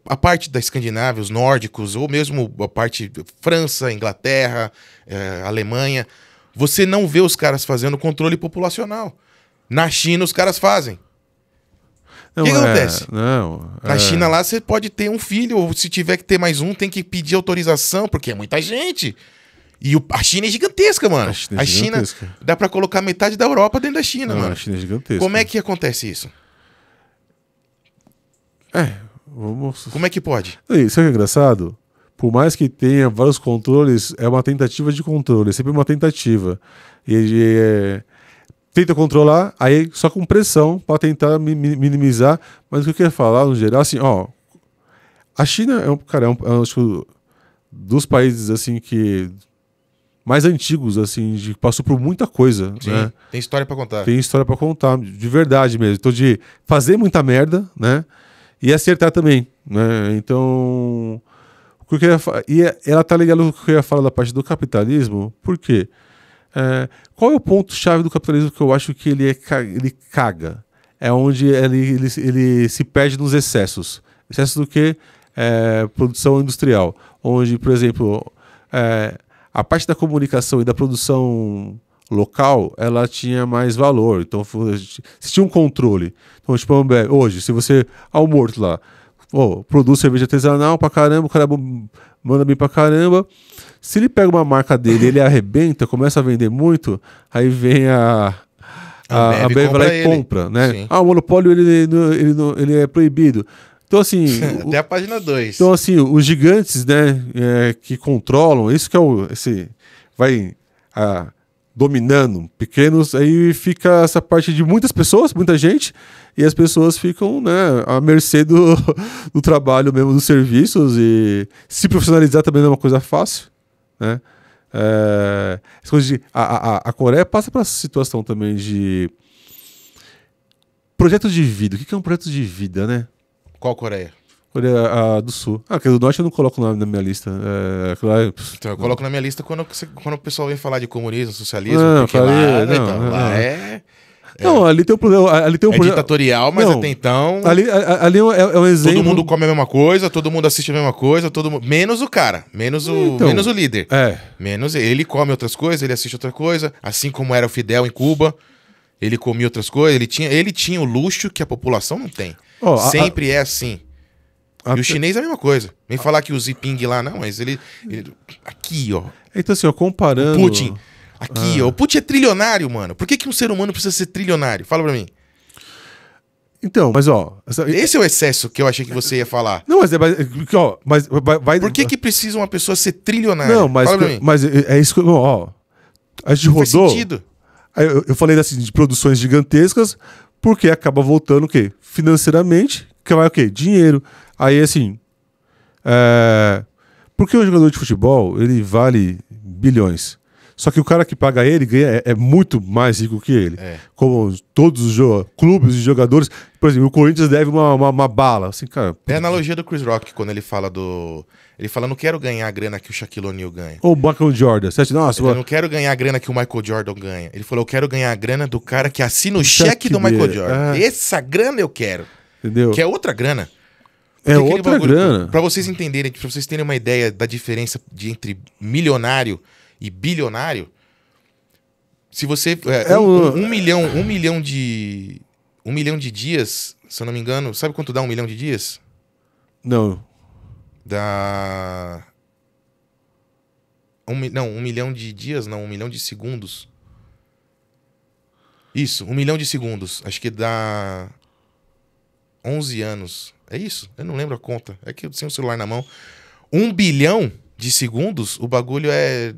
a parte da Escandinávia, os nórdicos, ou mesmo a parte França, Inglaterra, Alemanha. Você não vê os caras fazendo controle populacional. Na China os caras fazem. O que acontece? Na China lá você pode ter um filho, ou se tiver que ter mais um, tem que pedir autorização, porque é muita gente. E a China é gigantesca, mano. A China dá pra colocar metade da Europa dentro da China, mano. A China é gigantesca. Como é que acontece isso? Como é que pode? Isso é engraçado. Por mais que tenha vários controles, é uma tentativa de controle. É sempre uma tentativa. Tenta controlar, aí só com pressão para tentar minimizar. Mas o que eu queria falar, no geral, assim, a China acho que dos países assim que mais antigos, assim, passou por muita coisa. Sim, né? Tem história para contar. Tem história para contar, de verdade mesmo. Então, de fazer muita merda, né? E acertar também, né? Então, o que eu queria falar, e ela tá ligada no que eu ia falar da parte do capitalismo, por quê? Qual é o ponto-chave do capitalismo que eu acho que ele caga? É onde ele se perde nos excessos. Excesso do que? Produção industrial. Onde, por exemplo, a parte da comunicação e da produção local, ela tinha mais valor. Então, se tinha um controle. Então, tipo, hoje, se você, ao morto lá, produz cerveja artesanal pra caramba, o cara manda bem pra caramba. Se ele pega uma marca dele, ele arrebenta, começa a vender muito, aí vem a Ambev lá e compra, né? Sim. O monopólio ele é proibido. Então, assim... Até a página 2. Então, assim, os gigantes, né, que controlam, isso que vai dominando pequenos, aí fica essa parte de muitas pessoas, muita gente, e as pessoas ficam, né, à mercê do trabalho mesmo, dos serviços, e se profissionalizar também não é uma coisa fácil, né? As coisas a Coreia passa por essa situação também de projeto de vida. O que é um projeto de vida, né? Qual Coreia? Coreia do Sul. Que do Norte eu não coloco o nome na minha lista. Então eu coloco na minha lista quando o pessoal vem falar de comunismo, socialismo, porque Não, ali tem um problema. É ditatorial, mas até então. Ali é um exemplo. Todo mundo come a mesma coisa, todo mundo assiste a mesma coisa, menos o cara, menos o líder. Menos ele come outras coisas, ele assiste outra coisa, assim como era o Fidel em Cuba. Ele comia outras coisas, ele tinha o luxo que a população não tem. Sempre é assim. E o chinês é a mesma coisa. Vem falar que o Ziping lá, não, mas ele aqui, ó. Então, assim, comparando. O Putin. Aqui, ó. O Putin é trilionário, mano. Por que um ser humano precisa ser trilionário? Fala pra mim. Então, mas esse é o excesso que eu achei que você ia falar. Não, mas vai. Por que precisa uma pessoa ser trilionária? Não, mas. Fala pra mim. Mas é isso que. A gente rodou. Faz sentido. Eu falei assim, de produções gigantescas, porque acaba voltando o quê? Financeiramente, que vai o quê? Dinheiro. Aí, assim. Porque o jogador de futebol, ele vale bilhões. Só que o cara que paga ele ganha, é muito mais rico que ele. Como todos os clubes e jogadores. Por exemplo, o Corinthians deve uma bala. Assim, cara, é a analogia do Chris Rock, quando ele fala Ele fala, não quero ganhar a grana que o Shaquille O'Neal ganha. Ou o Michael Jordan. Eu não quero ganhar a grana que o Michael Jordan ganha. Ele falou, eu quero ganhar a grana do cara que assina o cheque do Michael Jordan. Essa grana eu quero. Entendeu? Que é outra grana. É outra grana. Pra vocês entenderem, pra vocês terem uma ideia da diferença entre milionário e bilionário, se você... um milhão de dias, se eu não me engano, sabe quanto dá 1 milhão de dias? Não. Dá... 1 milhão de dias, não, 1 milhão de segundos. Isso, 1 milhão de segundos. Acho que dá 11 anos. É isso? Eu não lembro a conta. É que eu tenho o celular na mão. 1 bilhão de segundos, o bagulho é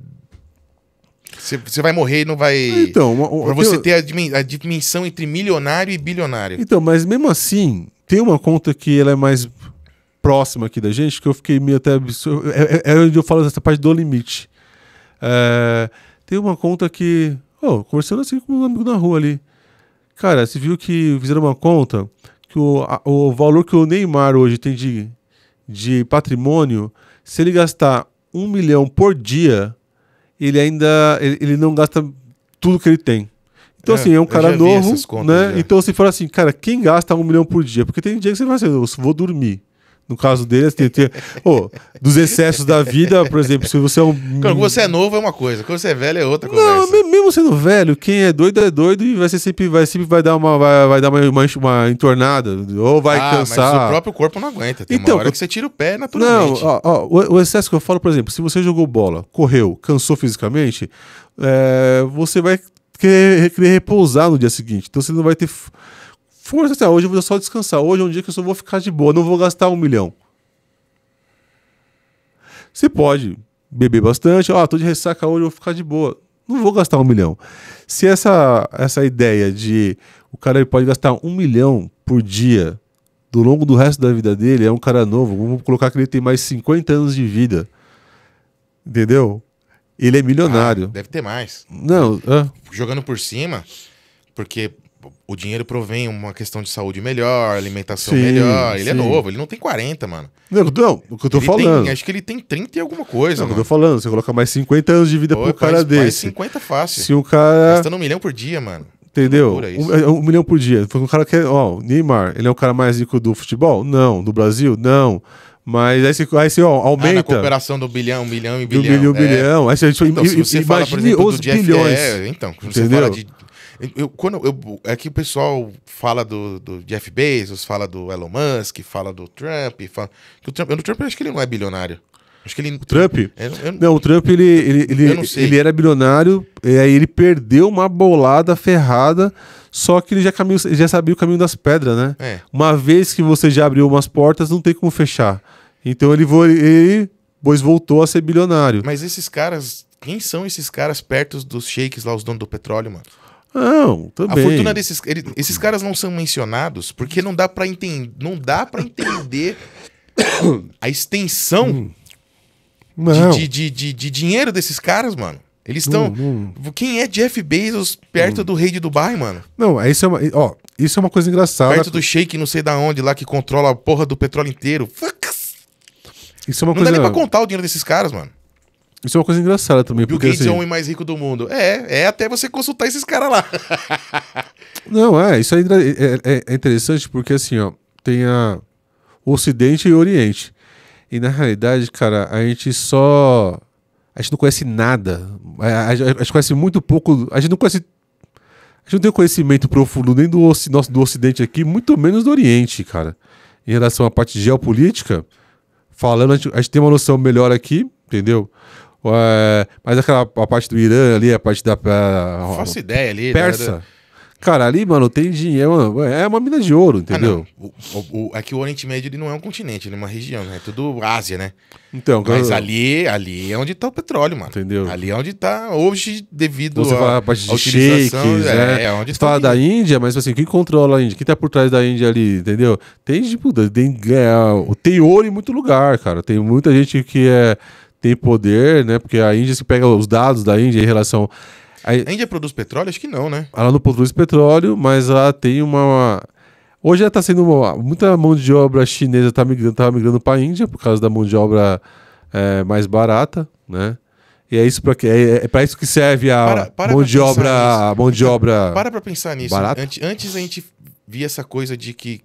Você vai morrer e não vai... Então, pra você ter a dimensão entre milionário e bilionário. Então, mas mesmo assim, tem uma conta que ela é mais próxima aqui da gente, que eu fiquei meio até... É onde eu falo dessa parte do limite. Tem uma conta que... conversando assim com um amigo na rua ali. Cara, você viu que fizeram uma conta que o valor que o Neymar hoje tem de patrimônio, se ele gastar 1 milhão por dia, ele não gasta tudo que ele tem. Então, assim, é um cara novo, né? Já. Então, você fala assim, cara, quem gasta 1 milhão por dia? Porque tem dia que você vai assim, eu vou dormir. No caso dele, dos excessos da vida, por exemplo, se você é Quando você é novo é uma coisa, quando você é velho é outra conversa. Não, mesmo sendo velho, quem é doido e sempre vai dar uma entornada, ou vai cansar. Mas o próprio corpo não aguenta. Tem uma hora que você tira o pé naturalmente. Não, o excesso que eu falo, por exemplo, se você jogou bola, correu, cansou fisicamente, você vai querer repousar no dia seguinte. Então você não vai ter... força, assim, hoje eu vou só descansar. Hoje é um dia que eu só vou ficar de boa. Não vou gastar 1 milhão. Você pode beber bastante. Tô de ressaca hoje, eu vou ficar de boa. Não vou gastar 1 milhão. Se essa ideia de o cara pode gastar 1 milhão por dia do longo do resto da vida dele, é um cara novo. Vamos colocar que ele tem mais 50 anos de vida. Entendeu? Ele é milionário. Deve ter mais. Não. Jogando por cima, porque... o dinheiro provém uma questão de saúde melhor, alimentação melhor. Ele é novo, ele não tem 40, mano. Não, o que eu tô falando. Acho que ele tem 30 e alguma coisa, mano. O que eu tô falando, você coloca mais 50 anos de vida pro cara desse. Mais 50 fácil. Se um cara... gastando 1 milhão por dia, mano. Entendeu? 1 milhão por dia. Foi um cara que o Neymar, ele é o cara mais rico do futebol? Não. Do Brasil? Não. Mas aí você aumenta... na cooperação do bilhão, bilhão e bilhão. Do bilhão. Aí você você fala, por exemplo, os bilhões. Quando você fala de... é que o pessoal fala do Jeff Bezos, fala do Elon Musk, fala do Trump, o Trump eu acho que ele não é bilionário. Acho que ele... O Trump? Não, o Trump ele era bilionário, e aí ele perdeu uma bolada ferrada, só que ele já sabia o caminho das pedras, né? Uma vez que você já abriu umas portas, não tem como fechar. Então ele depois voltou a ser bilionário. Mas esses caras, quem são esses caras perto dos sheiks lá, os donos do petróleo, mano? Não, também. A fortuna esses caras não são mencionados porque não dá pra entender a extensão de dinheiro desses caras, mano. Eles estão... Quem é Jeff Bezos perto do rei de Dubai, mano? Não, isso é uma coisa engraçada. Perto do sheik não sei da onde lá que controla a porra do petróleo inteiro. Isso é uma não dá nem pra contar o dinheiro desses caras, mano. Isso é uma coisa engraçada também. O Bill Gates é o homem mais rico do mundo. É até você consultar esses caras lá. Não, isso aí é interessante porque assim, tem o Ocidente e o Oriente. E na realidade, cara, a gente não conhece nada. A gente conhece muito pouco. A gente não tem conhecimento profundo nem do Ocidente aqui, muito menos do Oriente, cara. Em relação à parte geopolítica, falando, a gente tem uma noção melhor aqui, entendeu? Mas a parte do Irã ali, a parte da... faço ideia ali. Persa. Cara, ali, mano, tem dinheiro. É uma mina de ouro, entendeu? É que o Oriente Médio ele não é um continente, ele é uma região, né? É tudo Ásia, né? Então, mas ali é onde tá o petróleo, mano. Entendeu? Ali é onde tá hoje, devido você fala a parte de sheiks, né? É onde você fala da Índia, mas assim, quem controla a Índia? Quem tá por trás da Índia ali, entendeu? Tem ouro em muito lugar, cara. Tem muita gente que tem poder, né? Porque a Índia, se pega os dados da Índia em relação... A Índia produz petróleo? Acho que não, né? Ela não produz petróleo, mas ela tem uma... Hoje ela tá sendo... Muita mão de obra chinesa tá migrando para a Índia por causa da mão de obra mais barata, né? E é isso para isso que serve a mão de obra. Para pra pensar nisso. Barata? Antes a gente via essa coisa de que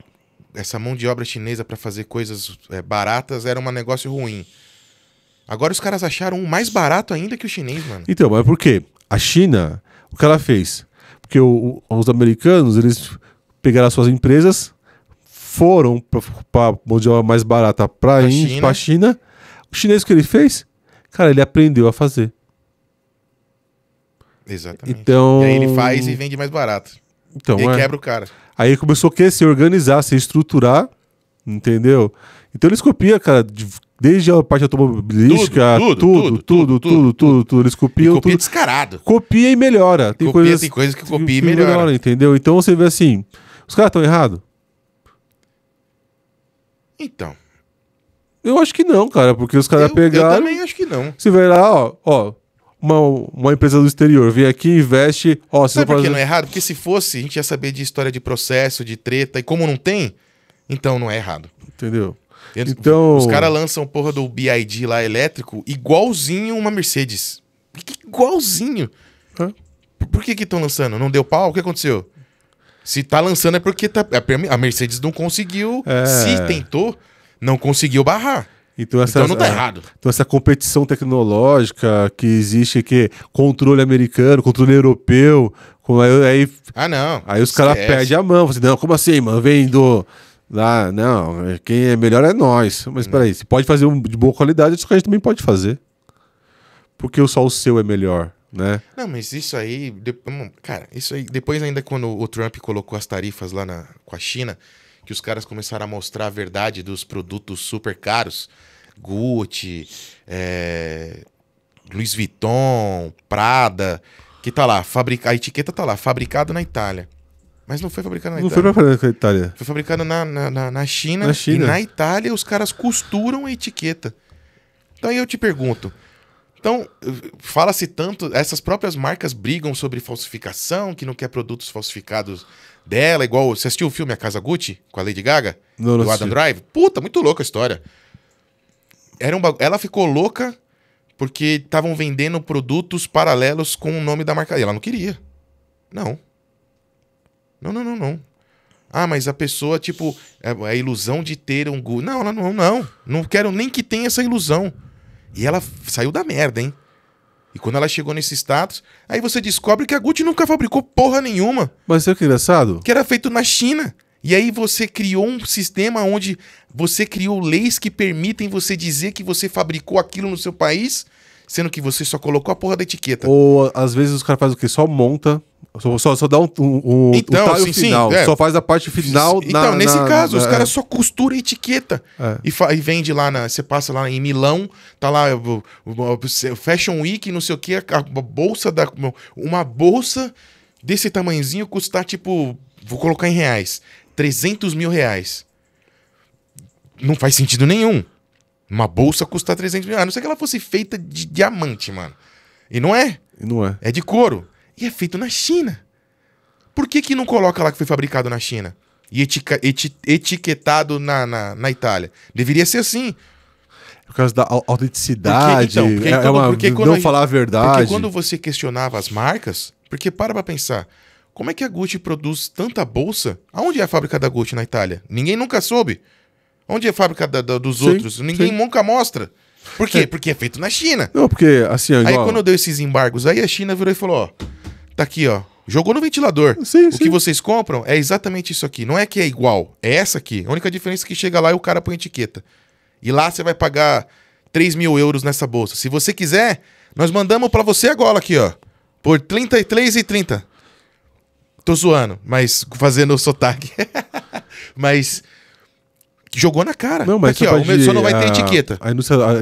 essa mão de obra chinesa para fazer coisas baratas era um negócio ruim. Agora os caras acharam um mais barato ainda que o chinês, mano. Então, mas por quê? A China, o que ela fez? Porque os americanos, eles pegaram as suas empresas, foram para mão de obra mais barata para a China. O chinês, o que ele fez? Cara, ele aprendeu a fazer. Exatamente. Então... E aí ele faz e vende mais barato. Então, e aí quebra o cara. Aí ele começou a se organizar, se estruturar, entendeu? Então eles copiam, cara, Desde a parte automobilística, tudo. Eles copiam Copia tudo. descarado. Copia e melhora. Tem Tem coisas que copia e melhora. Entendeu? Então você vê assim, os caras estão errados? Então. Eu acho que não, cara, porque os caras pegaram... Eu também acho que não. Você vai lá, ó, uma empresa do exterior vem aqui, investe... Ó, Sabe por que não é errado? Porque se fosse, a gente ia saber de história de processo, de treta, e como não tem, então não é errado. Entendeu? Então... Os caras lançam porra do BID lá elétrico igualzinho uma Mercedes. Igualzinho. Hã? Por que estão lançando? Não deu pau? O que aconteceu? Se tá lançando é porque a Mercedes não conseguiu. Se tentou, não conseguiu barrar. Então não tá errado. Então essa competição tecnológica que existe, que é controle americano, controle europeu, não. Aí os caras perdem a mão. Assim, não, como assim, mano? Vem do... Lá, não, quem é melhor é nós. Mas peraí, você pode fazer de boa qualidade, isso que a gente também pode fazer. Porque só o seu é melhor, né? Não, mas isso aí... Cara, isso aí... Depois ainda quando o Trump colocou as tarifas lá com a China, que os caras começaram a mostrar a verdade dos produtos super caros, Gucci, Louis Vuitton, Prada, que tá lá, a etiqueta tá lá, fabricado na Itália. Mas não foi fabricado na Itália. Não foi fabricado na Itália. Foi fabricado na China. Na China. E na Itália os caras costuram a etiqueta. Então aí eu te pergunto. Então, fala-se tanto... Essas próprias marcas brigam sobre falsificação, que não quer produtos falsificados dela, igual... Você assistiu o filme A Casa Gucci, com a Lady Gaga? Não do Adam Drive? Puta, muito louca a história. Ela ficou louca porque estavam vendendo produtos paralelos com o nome da marca. E ela não queria. Não. Não. Ah, mas a pessoa, tipo, a ilusão de ter um Gucci. Não, ela não. Não quero nem que tenha essa ilusão. E ela saiu da merda, hein? E quando ela chegou nesse status, aí você descobre que a Gucci nunca fabricou porra nenhuma. Mas sabe o que é engraçado? Que era feito na China. E aí você criou um sistema onde você criou leis que permitem você dizer que você fabricou aquilo no seu país, sendo que você só colocou a porra da etiqueta. Ou às vezes os caras fazem o quê? Só monta, só dá um então, talho final. Só faz a parte final. Então, nesse caso, os caras só costuram a etiqueta. E vende lá, você passa lá em Milão, tá lá o Fashion Week, não sei o que, uma bolsa desse tamanhozinho custar, tipo, vou colocar em reais, 300 mil reais. Não faz sentido nenhum. Uma bolsa custar 300 mil reais. A não sei que ela fosse feita de diamante, mano. E não é. É de couro. E é feito na China. Por que não coloca lá que foi fabricado na China? E etiquetado na Itália? Deveria ser assim. Por causa da autenticidade. Não falar a verdade. Porque quando você questionava as marcas... Porque para pensar... Como é que a Gucci produz tanta bolsa? Aonde é a fábrica da Gucci na Itália? Ninguém nunca soube. Onde é a fábrica dos outros? Ninguém nunca mostra. Por quê? Porque é feito na China. Não, porque assim... Aí quando deu esses embargos, aí a China virou e falou, ó... Tá aqui, ó. Jogou no ventilador. O que vocês compram é exatamente isso aqui. Não é que é igual. É essa aqui. A única diferença é que chega lá e o cara põe etiqueta. E lá você vai pagar 3 mil euros nessa bolsa. Se você quiser, nós mandamos pra você agora aqui, ó. Por R$33,30. Tô zoando, mas fazendo o sotaque. Mas... Jogou na cara. Não, mas aqui, ó, só não vai ter etiqueta.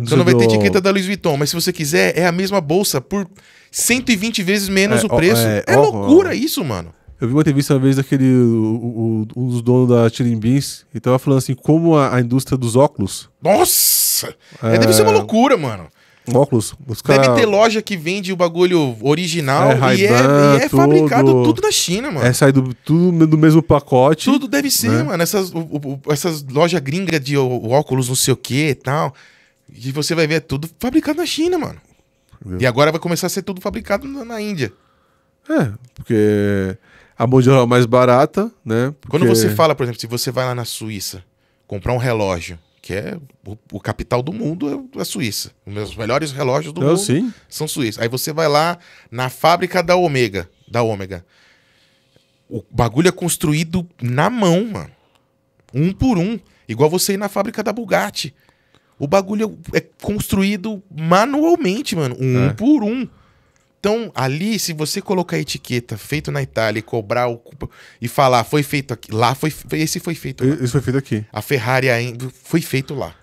Só não vai ter etiqueta da Louis Vuitton. Mas se você quiser, é a mesma bolsa por 120 vezes menos o preço. É loucura isso, mano. Eu vi uma entrevista uma vez daquele... um dos donos da Tirimbins. E tava falando assim, como a indústria dos óculos... Nossa! Deve ser uma loucura, mano. Óculos. Deve ter loja que vende o bagulho original e é fabricado tudo na China, mano. Sai tudo do mesmo pacote. Tudo deve ser, né? Mano. Essas lojas gringas de óculos não sei o que e tal. E você vai ver tudo fabricado na China, mano. E agora vai começar a ser tudo fabricado na Índia. Porque a mão de obra é mais barata, né? Quando você fala, por exemplo, se você vai lá na Suíça comprar um relógio, que é o capital do mundo, é a Suíça. Os meus melhores relógios do mundo são suíços. Aí você vai lá na fábrica da Ômega. O bagulho é construído na mão, mano. Um por um. Igual você ir na fábrica da Bugatti. O bagulho é construído manualmente, mano. Um por um. Então, ali, se você colocar a etiqueta feito na Itália e cobrar e falar, foi feito aqui. Lá esse foi feito lá. Isso foi feito aqui. A Ferrari foi feito lá.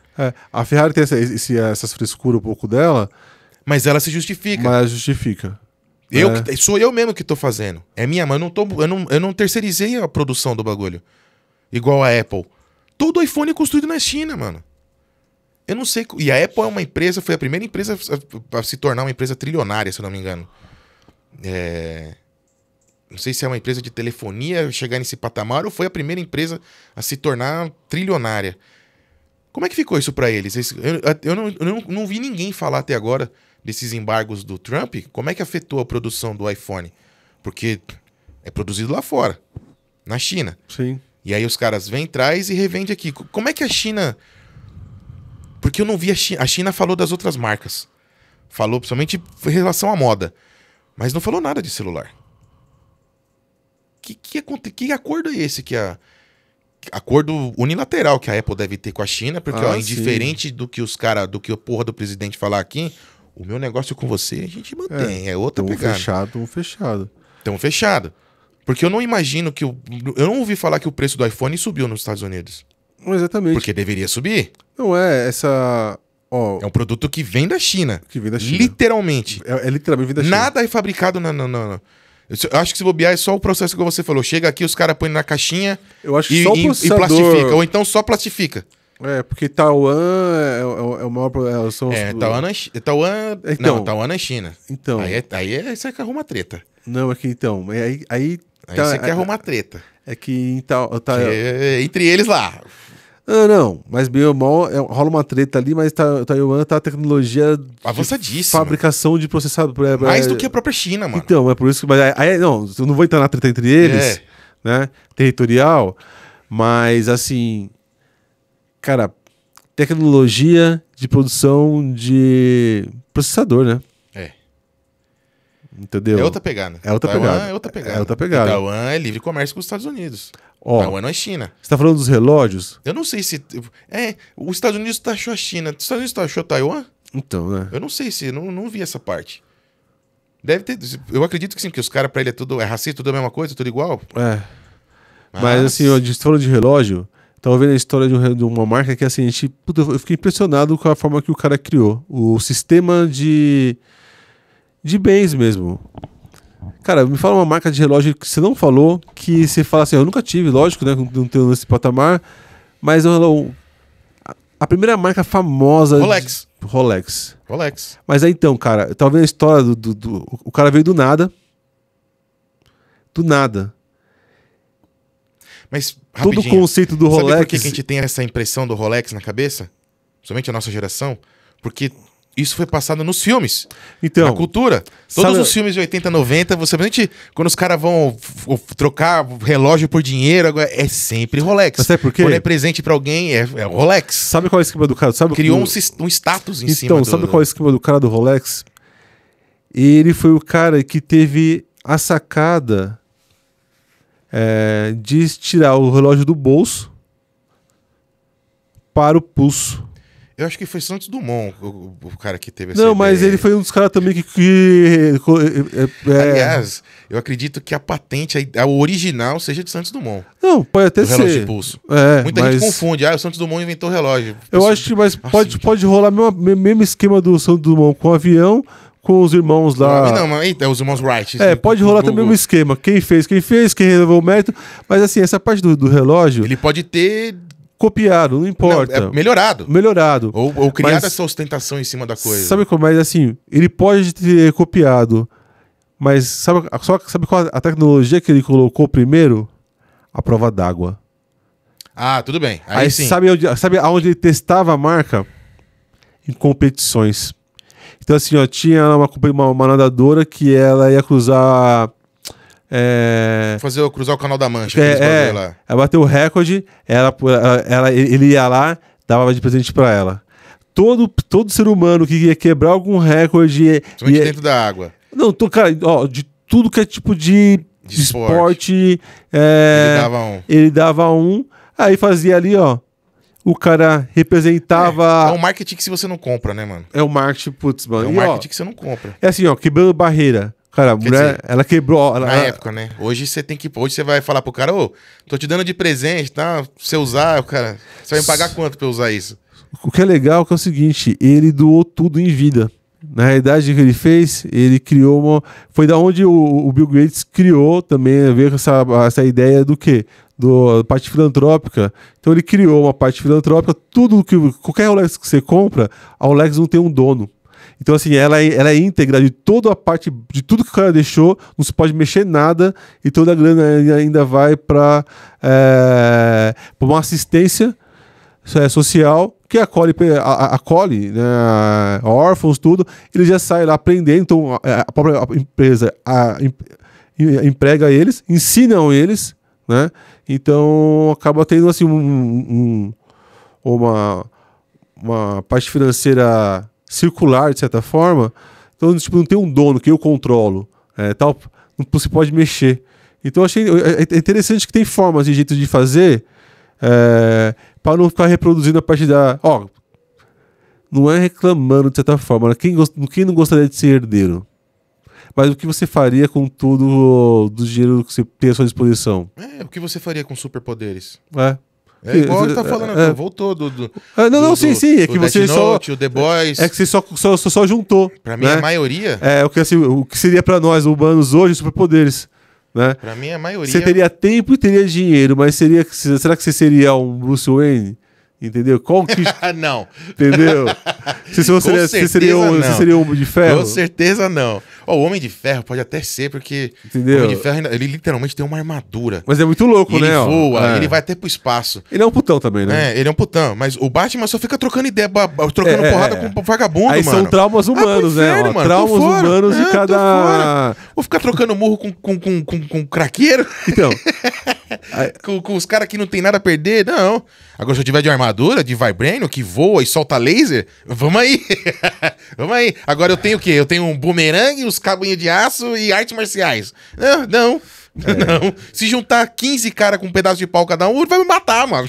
A Ferrari tem essas frescuras um pouco dela, Mas ela se justifica. mas justifica. Sou eu mesmo que tô fazendo. É minha, mas eu não terceirizei a produção do bagulho. Igual a Apple. Todo iPhone é construído na China, mano. Eu não sei. E a Apple é uma empresa, foi a primeira empresa a se tornar uma empresa trilionária, se eu não me engano. Não sei se é uma empresa de telefonia chegar nesse patamar ou foi a primeira empresa a se tornar trilionária. Como é que ficou isso pra eles? Eu não vi ninguém falar até agora desses embargos do Trump. Como é que afetou a produção do iPhone? Porque é produzido lá fora, na China. Sim. E aí os caras vêm, traz e revende aqui. Como é que a China... Porque eu não vi a China. A China falou das outras marcas. Falou principalmente em relação à moda. Mas não falou nada de celular. Que acordo é esse? Acordo unilateral que a Apple deve ter com a China. Porque, indiferente do que do que a porra do presidente falar aqui, o meu negócio com você a gente mantém. É outra pegada. Tão fechado. Porque eu não imagino que... Eu não ouvi falar que o preço do iPhone subiu nos Estados Unidos. Exatamente. Porque deveria subir. Não é essa... É um produto que vem da China. Que vem da China. Literalmente. É literalmente vem da China. Nada é fabricado Eu acho que se bobear é só o processo que você falou. Chega aqui, os caras põem na caixinha eu acho que só o processador... e plastifica. Ou então só plastifica. Porque Taiwan é o maior... Taiwan... Então, não, Taiwan é China. Então... Aí você quer arrumar treta. Não, é que então... Aí você quer arrumar treta. É que entre eles lá. Não, mas bem ou mal, rola uma treta ali, mas Taiwan tá a tecnologia avançadíssima. Fabricação de processador. Mais do que a própria China, mano. Então, é por isso que... não, eu não vou entrar na treta entre eles, né? Territorial, mas assim... Cara, tecnologia de produção de processador, né? Entendeu? É outra pegada. É outra pegada. Taiwan é livre comércio com os Estados Unidos. Taiwan não é China. Você tá falando dos relógios? Eu não sei se... os Estados Unidos taxou a China. Os Estados Unidos taxou Taiwan? Então, né? Eu não sei se... Não vi essa parte. Deve ter... Eu acredito que sim, porque os caras, pra ele, é racista, tudo a mesma coisa, tudo igual. Mas assim, falando de relógio, tava vendo a história de uma marca que, assim, eu fiquei impressionado com a forma que o cara criou. O sistema de bens mesmo. Cara, me fala uma marca de relógio que você não falou, que você fala assim, eu nunca tive, lógico, né? Não tenho nesse patamar, mas a primeira marca famosa... Rolex. Mas aí então, cara, eu tava vendo a história o cara veio do nada. Do nada. Mas, todo o conceito do Rolex... Sabe por que a gente tem essa impressão do Rolex na cabeça? Somente a nossa geração? Porque... Isso foi passado nos filmes, então, na cultura. Todos os filmes de 80, 90, quando os caras vão trocar relógio por dinheiro, agora é sempre Rolex. Mas sabe por quê? Quando é presente pra alguém, é Rolex. Sabe qual é o esquema do cara? Criou um status em cima Então, sabe qual é o esquema do cara do Rolex? Ele foi o cara que teve a sacada de tirar o relógio do bolso para o pulso. Eu acho que foi Santos Dumont o cara que teve essa Não, ideia. mas ele foi um dos caras também Aliás, eu acredito que a patente, a original, seja de Santos Dumont. Não, pode até ser. O relógio de pulso. Muita gente confunde. O Santos Dumont inventou o relógio. Eu acho que pode rolar o mesmo esquema do Santos Dumont com o avião, com os irmãos lá. Não, mas os irmãos Wright. Pode rolar também o mesmo esquema. Quem fez, quem relevou o mérito. Mas assim, essa parte do relógio... Ele pode ter... Copiado, não importa. Não, melhorado. Ou criado essa ostentação em cima da coisa. Sabe como? Mas assim, ele pode ter copiado, mas sabe qual a tecnologia que ele colocou primeiro? A prova d'água. Tudo bem. Aí sim. Sabe aonde ele testava a marca? Em competições. Então assim, tinha uma nadadora que ela ia cruzar... cruzar o Canal da Mancha. Ela bateu o recorde, ele ia lá, dava de presente pra ela. Todo ser humano que ia quebrar algum recorde... Somente dentro da água. Não, cara, de tudo que é tipo de esporte, ele dava um, aí fazia ali, o cara representava... É um marketing que se você não compra, né, mano? É um marketing, putz, mano. É um marketing que você não compra. É assim, quebrando barreira. Cara, a mulher, ela quebrou... Na época, né? Hoje você vai falar pro cara, tô te dando de presente, tá? Pra você usar, cara... Você vai me pagar quanto pra eu usar isso? O que é legal é o seguinte, ele doou tudo em vida. Na realidade, o que ele fez, ele criou uma... Foi da onde o Bill Gates criou também, veio com essa ideia do quê? Da parte filantrópica. Então ele criou uma parte filantrópica, tudo que... Qualquer Rolex que você compra, a Rolex não tem um dono. Então, assim, ela é íntegra de toda a parte, de tudo que o cara deixou, não se pode mexer nada, e toda a grana ainda vai para uma assistência social que acolhe né, órfãos, tudo. Ele já sai lá aprendendo, então a própria empresa emprega eles, ensinam eles, né? Então acaba tendo assim uma parte financeira circular, de certa forma. Então, tipo, não tem um dono que eu controlo, tal, não se pode mexer. Então, achei interessante que tem formas e jeitos de fazer para não ficar reproduzindo a parte da... Ó, não é reclamando, de certa forma. Quem não gostaria de ser herdeiro? Mas o que você faria com tudo do dinheiro que você tem à sua disposição? O que você faria com superpoderes? É igual você tá falando, voltou sim, é que você Death só... Note, o The Boys. É que você só juntou. Pra mim, né? a maioria... o que seria pra nós, humanos, hoje, superpoderes. Né? Pra mim, a maioria... Você teria tempo e teria dinheiro, mas será que você seria um Bruce Wayne? Entendeu? Qual que... Não. Entendeu? Você seria um Homem de Ferro? Com certeza não. O Homem de Ferro pode até ser, porque entendeu? O Homem de Ferro, ele literalmente tem uma armadura. Mas é muito louco, né? Ele voa, ele vai até pro espaço. Ele é um putão também, né? Ele é um putão. Mas o Batman só fica trocando ideia, trocando porrada com um vagabundo, aí mano. São traumas humanos, né? Mano, traumas humanos de cada... Vou ficar trocando murro com craqueiro? Então... com os caras que não tem nada a perder? Não. Agora, se eu tiver de armadura, de Vibranium, que voa e solta laser, vamos aí. Vamos aí. Agora eu tenho o quê? Eu tenho um bumerangue, os cabinhos de aço e artes marciais. Não. Não. Se juntar 15 caras com um pedaço de pau cada um, vai me matar, mano.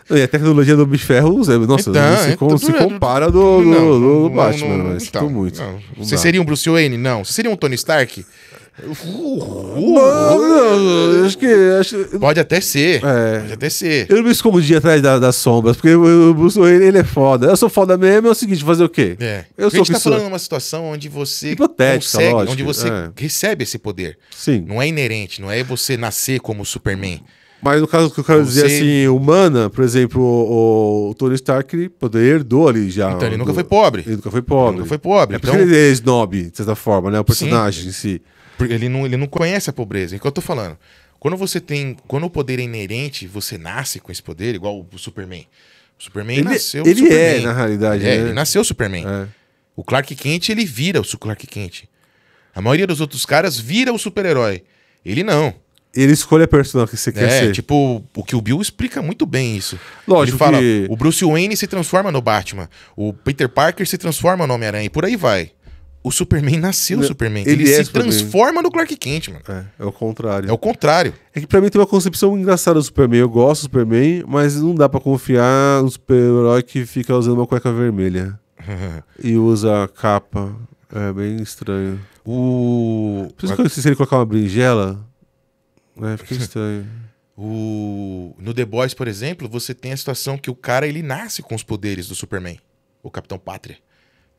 E a tecnologia do Homem de Ferro, nossa, não se compara do Batman. Não, então, muito. Você seria um Bruce Wayne? Não. Você seria um Tony Stark? Não, acho que... Pode até ser. Pode até ser. Eu não me escondi atrás das sombras, porque o Bruce Wayne, ele é foda. Eu sou foda mesmo, é o seguinte, fazer o quê? A gente tá falando numa situação onde você hipotética, lógico, onde você recebe esse poder. Sim. Não é inerente, não é você nascer como Superman. Mas no caso que eu quero dizer assim, humana, por exemplo, o Tony Stark, ele herdou ali já. Então ele nunca foi pobre. Ele nunca foi pobre. É porque ele é snob, de certa forma, né? O personagem em si. Porque ele não conhece a pobreza. É o que eu tô falando. Quando o poder é inerente, você nasce com esse poder, igual o Superman. O Superman nasceu ele Superman. Na realidade. Né? Ele nasceu Superman. O Clark Kent, ele vira o Clark Kent. A maioria dos outros caras vira o super-herói. Ele não. Ele escolhe a persona que você quer ser. Tipo, o que o Bill explica muito bem isso. Lógico. Ele fala, o Bruce Wayne se transforma no Batman. O Peter Parker se transforma no Homem-Aranha. E por aí vai. O Superman nasceu Superman. Ele se transforma no Clark Kent, mano. É o contrário. É o contrário. É que pra mim tem uma concepção engraçada do Superman. Eu gosto do Superman, mas não dá pra confiar no super-herói que fica usando uma cueca vermelha. E usa capa. É bem estranho. Se ele colocar uma berinjela, fica estranho. No The Boys, por exemplo, você tem a situação que o cara, ele nasce com os poderes do Superman. O Capitão Pátria.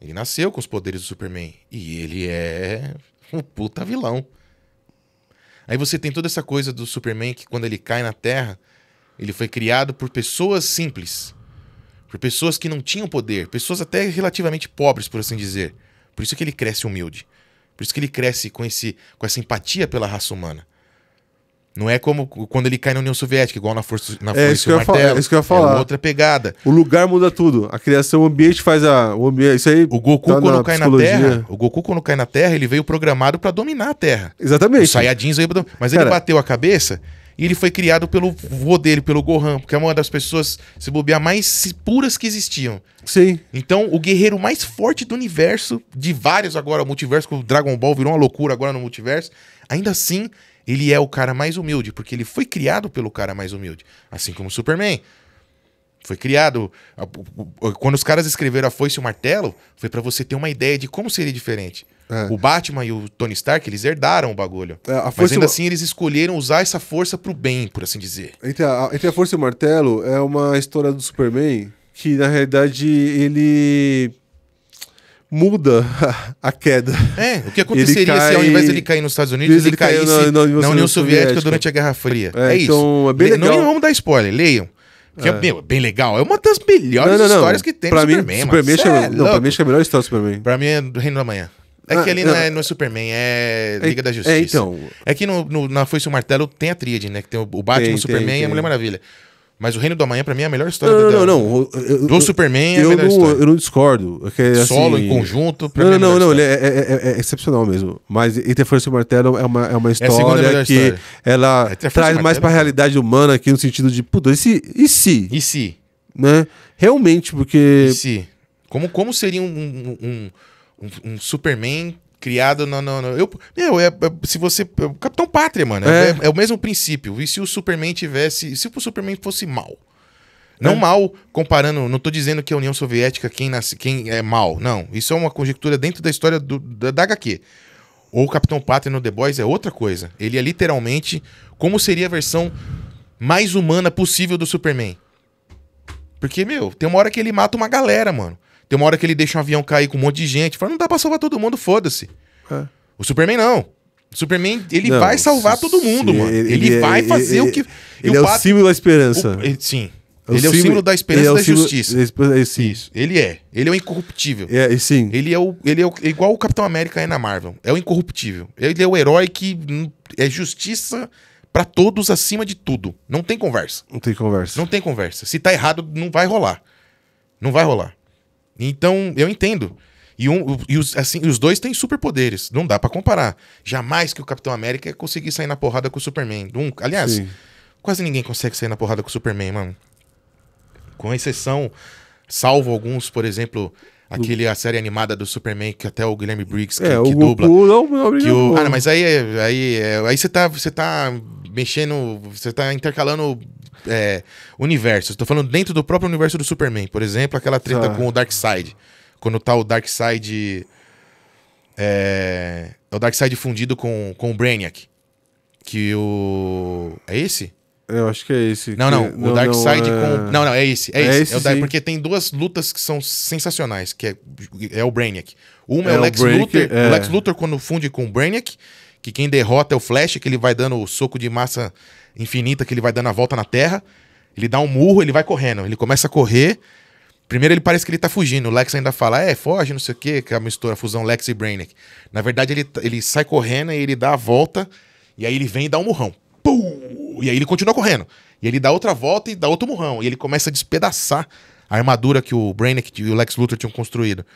Ele nasceu com os poderes do Superman. E ele é um puta vilão. Aí você tem toda essa coisa do Superman que quando ele cai na Terra, ele foi criado por pessoas simples. Por pessoas que não tinham poder. Pessoas até relativamente pobres, por assim dizer. Por isso que ele cresce humilde. Por isso que ele cresce com essa empatia pela raça humana. Não é como quando ele cai na União Soviética, igual na Força e o Martelo. É isso que eu ia falar. É outra pegada. O lugar muda tudo. A criação, o ambiente faz o ambiente. Isso aí. O Goku, quando cai na Terra. O Goku, quando cai na Terra, ele veio programado pra dominar a Terra. Exatamente. Os Saiyajins veio pra... Mas ele bateu a cabeça e ele foi criado pelo vô dele, pelo Gohan, porque é uma das pessoas, se bobear, mais puras que existiam. Sim. Então, o guerreiro mais forte do universo, de vários agora, o multiverso, que o Dragon Ball virou uma loucura agora no multiverso, ainda assim, ele é o cara mais humilde, porque ele foi criado pelo cara mais humilde. Assim como o Superman. Foi criado... Quando os caras escreveram A Foice e o Martelo, foi pra você ter uma ideia de como seria diferente. O Batman e o Tony Stark, eles herdaram o bagulho. Mas ainda assim, eles escolheram usar essa força pro bem, por assim dizer. Entre a Força e o Martelo, é uma história do Superman que, na realidade, ele muda a queda. O que aconteceria se ao invés de ele cair nos Estados Unidos, ele caísse na União Soviética durante a Guerra Fria? Então, isso. É bem legal. Não vamos dar spoiler, leiam. Que é bem legal. É uma das melhores histórias que tem pra no mim, Superman, pra mim, acho que é a melhor história do Superman. Pra mim é do Reino da Manhã. É que ali não é Superman, é Liga da Justiça. Então. É que na Foice e o Martelo tem a tríade, né? Que tem o Batman, o Superman e a Mulher Maravilha. Mas o Reino do Amanhã, pra mim, é a melhor história do Superman. É a melhor história. Eu não discordo. Assim, solo, em conjunto. Pra mim ele é excepcional mesmo. Mas Interforce e o Martelo é uma história que ela traz mais pra realidade humana aqui no sentido de, puta, e se? Né? Realmente, porque... E se? Como seria um Superman criado se você... O Capitão Pátria, mano. É o mesmo princípio. E se o Superman tivesse... Se o Superman fosse mal? Não mal comparando... Não tô dizendo que a União Soviética, quem é mal. Não. Isso é uma conjectura dentro da história da HQ. Ou o Capitão Pátria no The Boys é outra coisa. Ele é literalmente... Como seria a versão mais humana possível do Superman? Porque, tem uma hora que ele mata uma galera, mano. Tem uma hora que ele deixa um avião cair com um monte de gente. Fala, não dá pra salvar todo mundo, foda-se. O Superman não. O Superman, ele vai salvar todo mundo, mano. Ele vai fazer o que... Ele é o símbolo da esperança. Sim. Ele é o símbolo da esperança e da justiça. Isso. Ele é. Ele é o incorruptível. Sim. Ele é igual o Capitão América é na Marvel. É o incorruptível. Ele é o herói que é justiça pra todos acima de tudo. Não tem conversa. Não tem conversa. Se tá errado, não vai rolar. Não vai rolar. Então, eu entendo. Os dois têm superpoderes. Não dá pra comparar. Jamais que o Capitão América ia conseguir sair na porrada com o Superman. Aliás, quase ninguém consegue sair na porrada com o Superman, mano. Com exceção, salvo alguns, por exemplo, a série animada do Superman, que até o Guilherme Briggs que dubla. Mas aí você tá mexendo, você tá intercalando universos. Estou falando dentro do próprio universo do Superman. Por exemplo, aquela treta com o Darkseid. Quando tá o Darkseid... o Darkseid fundido com o Brainiac. Que o... É esse? Eu acho que é esse. O Darkseid com... Não, é esse. É esse porque tem duas lutas que são sensacionais, que é o Brainiac. Uma é o Lex Luthor. O Lex Luthor quando funde com o Brainiac, que quem derrota é o Flash, que ele vai dando o soco de massa infinita, que ele vai dando a volta na Terra. Ele dá um murro, ele vai correndo. Ele começa a correr. Primeiro ele parece que ele tá fugindo. O Lex ainda fala, foge, não sei o quê, que é a fusão Lex e Brainiac. Na verdade, ele sai correndo e ele dá a volta. E aí ele vem e dá um murrão. Pum! E aí ele continua correndo. E ele dá outra volta e dá outro murrão. E ele começa a despedaçar a armadura que o Brainiac e o Lex Luthor tinham construído.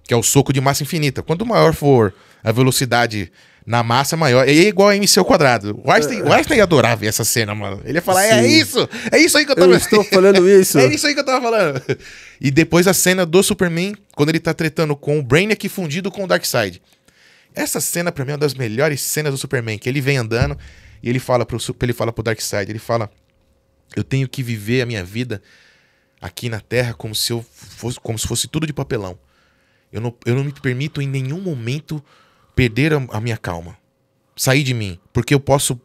Que é o soco de massa infinita. Quanto maior for a velocidade na massa, maior. É igual a MC ao quadrado. O Einstein adorava ver essa cena, mano. Ele ia falar, é isso aí que eu tava... Eu estou falando isso. É isso aí que eu tava falando. E depois a cena do Superman, quando ele tá tretando com o Brainiac fundido com o Darkseid. Essa cena, pra mim, é uma das melhores cenas do Superman. Que ele vem andando e ele fala pro Darkseid, ele fala, eu tenho que viver a minha vida aqui na Terra como se fosse tudo de papelão. Eu não me permito em nenhum momento perder a minha calma. Sair de mim. Porque eu posso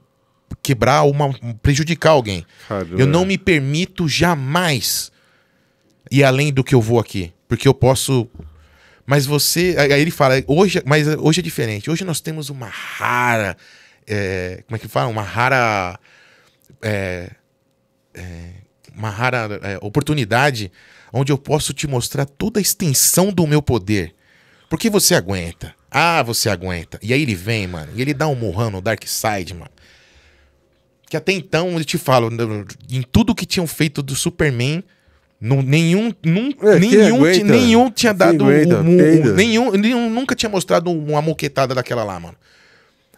quebrar prejudicar alguém. Caramba. Eu não me permito jamais ir além do que eu vou aqui. Porque eu posso... Mas você... Aí ele fala, hoje é diferente. Hoje nós temos uma rara... como é que fala? Uma rara... uma rara oportunidade onde eu posso te mostrar toda a extensão do meu poder. Porque você aguenta. Você aguenta. E aí ele vem, mano, e ele dá um murrão no Darkseid, mano. Que até então, eu te falo, em tudo que tinham feito do Superman, nenhum tinha dado nenhum nunca tinha mostrado uma moquetada daquela lá, mano.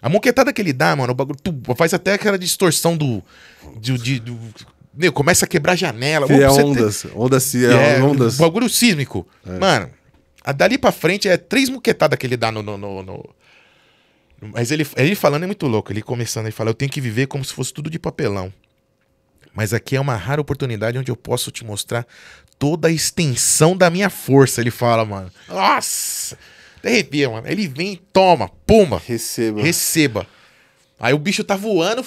A moquetada que ele dá, mano, o bagulho faz até aquela distorção começa a quebrar janela. Ondas. Bagulho sísmico. Mano, dali pra frente é 3 moquetadas que ele dá Mas ele falando é muito louco. Ele começando, ele fala, eu tenho que viver como se fosse tudo de papelão. Mas aqui é uma rara oportunidade onde eu posso te mostrar toda a extensão da minha força. Ele fala, mano. Nossa! Até arrepia, mano. Ele vem, toma, pumba. Receba. Aí o bicho tá voando.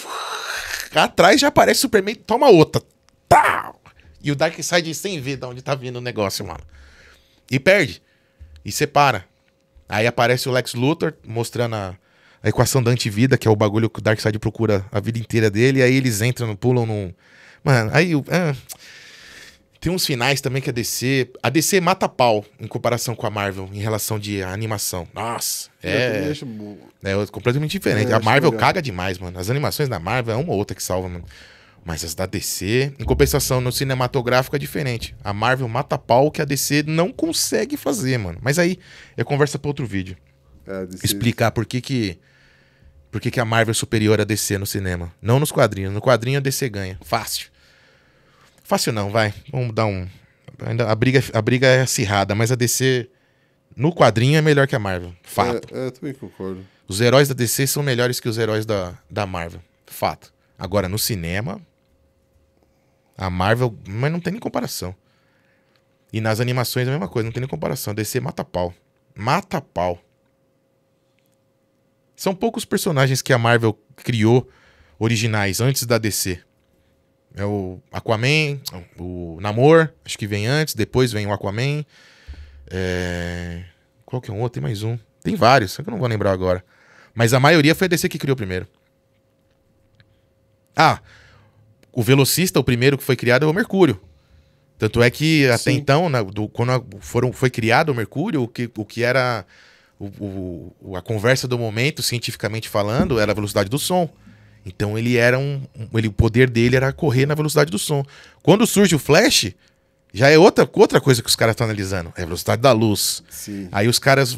Atrás já aparece o Superman, toma outra. Tá! E o Darkseid sem ver de onde tá vindo o negócio, mano. E perde. E separa. Aí aparece o Lex Luthor mostrando a equação da antivida, que é o bagulho que o Darkseid procura a vida inteira dele. E aí eles entram, pulam num... Mano, aí... Tem uns finais também que a DC mata pau em comparação com a Marvel, em relação de animação. Nossa, é completamente diferente. A Marvel caga demais, mano. As animações da Marvel é uma ou outra que salva, mano. Mas as da DC, em compensação, no cinematográfico é diferente. A Marvel mata pau que a DC não consegue fazer, mano. Mas aí é conversa pra outro vídeo. DC... Explicar por que a Marvel é superior à DC no cinema. Não nos quadrinhos. No quadrinho a DC ganha. Fácil. Fácil não, vai. Vamos dar um... Ainda a briga é acirrada, mas a DC no quadrinho é melhor que a Marvel. Fato. Eu também concordo. Os heróis da DC são melhores que os heróis da Marvel. Fato. Agora, no cinema, a Marvel... Mas não tem nem comparação. E nas animações é a mesma coisa, não tem nem comparação. A DC mata pau. Mata pau. São poucos personagens que a Marvel criou originais antes da DC. É o Aquaman, o Namor, acho que vem antes, depois vem o Aquaman. Qual que é um outro? Tem mais um. Tem vários, só que eu não vou lembrar agora. Mas a maioria foi a DC que criou primeiro. O Velocista, o primeiro que foi criado, é o Mercúrio. Tanto é que até então, quando foi criado o Mercúrio, o que era a conversa do momento, cientificamente falando, era a velocidade do som. Então ele era o poder dele era correr na velocidade do som. Quando surge o Flash, já é outra coisa que os caras estão analisando. É a velocidade da luz. Sim. Aí os caras,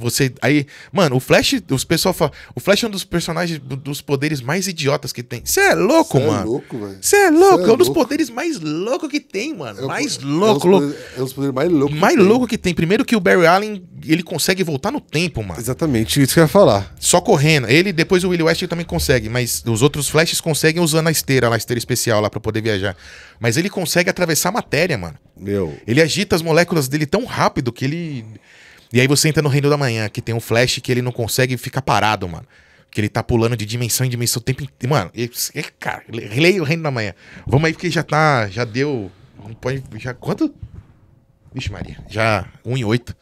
mano, o Flash, os pessoal falam, o Flash é um dos personagens dos poderes mais idiotas que tem. Você é louco, mano. Você é louco, velho. Você é louco, é um dos poderes mais loucos que tem, mano. Mais louco. É um dos poderes mais loucos. Mais louco que tem. Primeiro que o Barry Allen, ele consegue voltar no tempo, mano. Exatamente, isso que eu ia falar. Só correndo. Ele, depois o Wally West também consegue, mas os outros Flashes conseguem usando a esteira especial lá pra poder viajar. Mas ele consegue atravessar a matéria, mano. Ele agita as moléculas dele tão rápido que ele... E aí você entra no Reino da Manhã, que tem um Flash que ele não consegue ficar parado, mano. Que ele tá pulando de dimensão em dimensão o tempo inteiro. Mano, cara, leia o Reino da Manhã. Vamos aí porque já deu... Não pode... Quanto? Vixe Maria, já 1:08.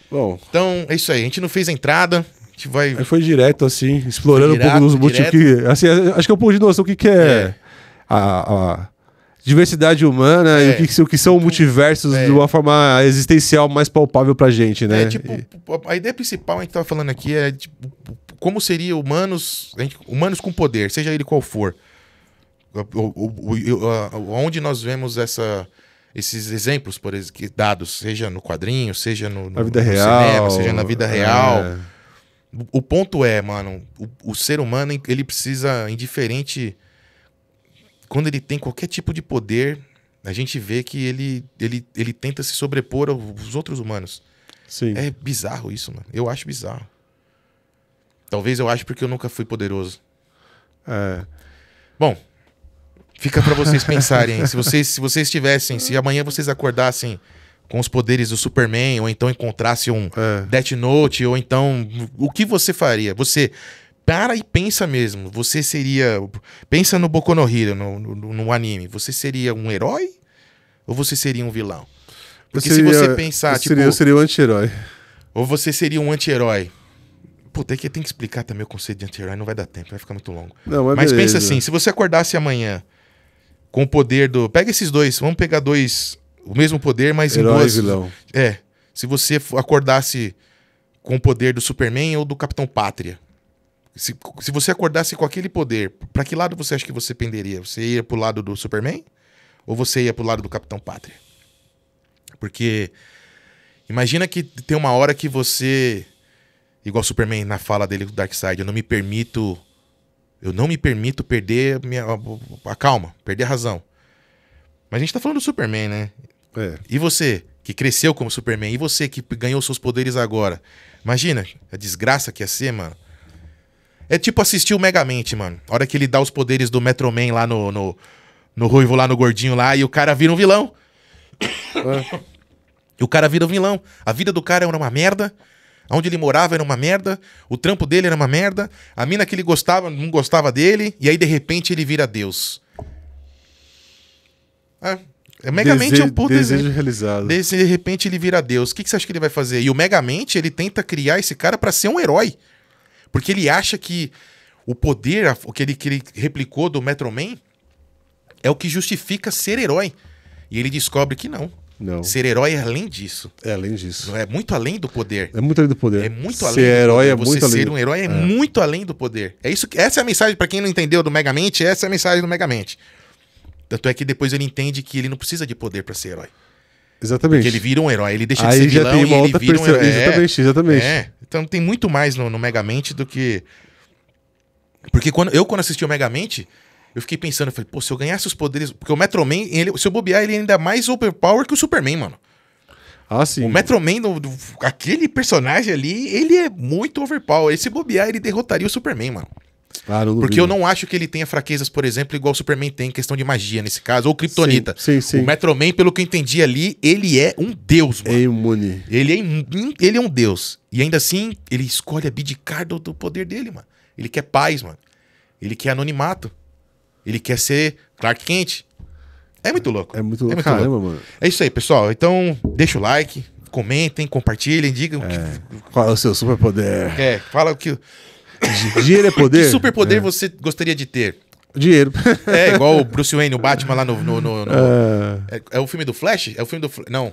Bom... Então, é isso aí. A gente não fez a entrada, a gente vai... Aí foi direto, assim, explorando um pouco dos motivos que... Assim, acho que é um pouco de noção do que é a diversidade humana e o que são multiversos de uma forma existencial mais palpável pra gente, né? A ideia principal, a gente tava falando aqui, é como seria humanos com poder, seja ele qual for. Onde nós vemos esses exemplos dados, seja no quadrinho, seja na vida real, cinema, seja na vida real. O ponto é, mano, o ser humano, ele precisa, indiferente... Quando ele tem qualquer tipo de poder, a gente vê que ele tenta se sobrepor aos outros humanos. Sim. É bizarro isso, mano. Eu acho bizarro. Talvez eu ache porque eu nunca fui poderoso. Bom, fica pra vocês pensarem. Se vocês tivessem, se amanhã vocês acordassem com os poderes do Superman, ou então encontrassem um Death Note, ou então... O que você faria? Você... Para e pensa mesmo. Você seria... Pensa no Boku no Hero, no anime. Você seria um herói? Ou você seria um vilão? Porque se você pensar, eu seria um anti-herói. Ou você seria um anti-herói. Puta, é que tem que explicar também o conceito de anti-herói. Não vai dar tempo, vai ficar muito longo. Não, mas pensa assim, se você acordasse amanhã com o poder do... Pega esses dois, vamos pegar dois... O mesmo poder, mas herói em duas... e vilão. Se você acordasse com o poder do Superman ou do Capitão Pátria. Se você acordasse com aquele poder, pra que lado você acha que você penderia? Você ia pro lado do Superman? Ou você ia pro lado do Capitão Pátria? Porque imagina que tem uma hora que você... Igual o Superman na fala dele do Darkseid, eu não me permito perder a calma, perder a razão. Mas a gente tá falando do Superman, né? E você, que cresceu como Superman, e você que ganhou seus poderes agora? Imagina a desgraça que ia ser, mano. É tipo assistir o Megamente, mano. A hora que ele dá os poderes do Metro Man lá no ruivo, lá no gordinho lá, e o cara vira um vilão. E o cara vira um vilão. A vida do cara era uma merda. Onde ele morava era uma merda. O trampo dele era uma merda. A mina que ele gostava não gostava dele. E aí, de repente, ele vira Deus. Megamente é um puto desejo realizado. de repente ele vira Deus. O que você acha que ele vai fazer? E o Megamente, ele tenta criar esse cara pra ser um herói. Porque ele acha que o poder, o que ele replicou do Metro Man, é o que justifica ser herói. E ele descobre que não. Não. Ser herói é além disso. É além disso. É muito além do poder. É muito além do poder. É muito ser além do herói poder. é Você muito além. ser um herói é muito além do poder. É isso, essa é a mensagem, pra quem não entendeu do Megamente, essa é a mensagem do Megamente. Tanto é que depois ele entende que ele não precisa de poder pra ser herói. Exatamente. Porque ele vira um herói. Ele deixa de Aí ser já vilão tem e uma ele outra vira um percepção. herói. Exatamente. Então tem muito mais no Megamente do que... Porque quando assisti o Megamente, eu fiquei pensando, eu falei, pô, se eu ganhasse os poderes... Porque o Metro Man, se eu bobear, ele ainda é mais overpower que o Superman, mano. Ah, sim. O Metro Man, aquele personagem ali, ele é muito overpower. E se bobear, ele derrotaria o Superman, mano. Ah, não Porque duvido. eu não acho que ele tenha fraquezas, por exemplo, igual o Superman tem em questão de magia nesse caso, ou Kryptonita. Sim. O Metro Man, pelo que eu entendi ali, ele é um deus, mano. É imune. Ele é um deus. E ainda assim, ele escolhe abdicar do poder dele, mano. Ele quer paz, mano. Ele quer anonimato. Ele quer ser Clark Kent. É muito louco. É muito louco. Caramba, mano. É isso aí, pessoal. Então, deixa o like, comentem, compartilhem, digam Qual é o seu superpoder? fala o que Dinheiro é poder? que superpoder você gostaria de ter. Dinheiro. É igual o Bruce Wayne, o Batman lá no é o filme do Flash? É o filme do Não.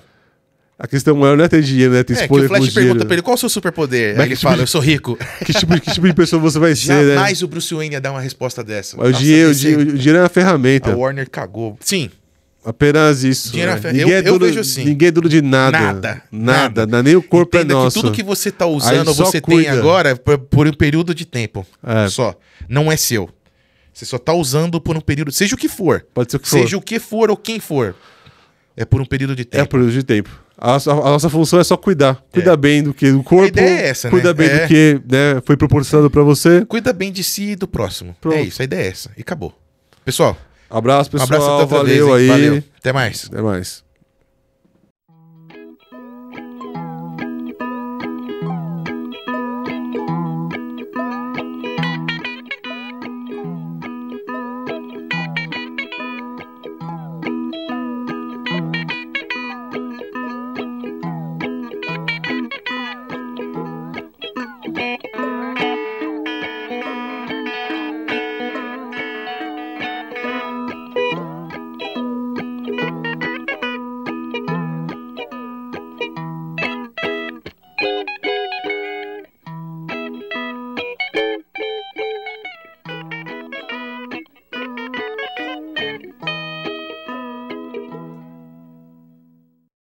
A questão maior não é ter dinheiro, né? Ter esse Que poder o Flash com dinheiro. pergunta pra ele, qual é o seu superpoder? Mas Aí ele que tipo fala, de- eu sou rico. Que tipo de pessoa você vai ser, né? Jamais o Bruce Wayne ia dar uma resposta dessa. Mas o Nossa, dinheiro é uma ferramenta. a Warner cagou. Sim, Apenas isso. Dinheiro é né? ferramenta. Eu vejo assim. Ninguém é dono de nada. Nada. Nem o corpo entenda é nosso. que tudo que você tá Aí usando ou só você tem cuida. agora é por um período de tempo. É. Só. Não é seu. Você só tá usando por um período, seja o que for. Pode ser o que for. Seja o que for ou quem for. É por um período de É tempo. por período de tempo. A nossa função é só cuidar. Cuidar bem do que do corpo. A ideia é essa, né? Cuida bem do que, né, foi proporcionado pra você. Cuida bem de si e do próximo. Pronto. É isso, a ideia é essa. E acabou. Pessoal, Abraço, um pessoal. abraço até outra Valeu vez, hein? aí. Valeu. Até mais. Até mais.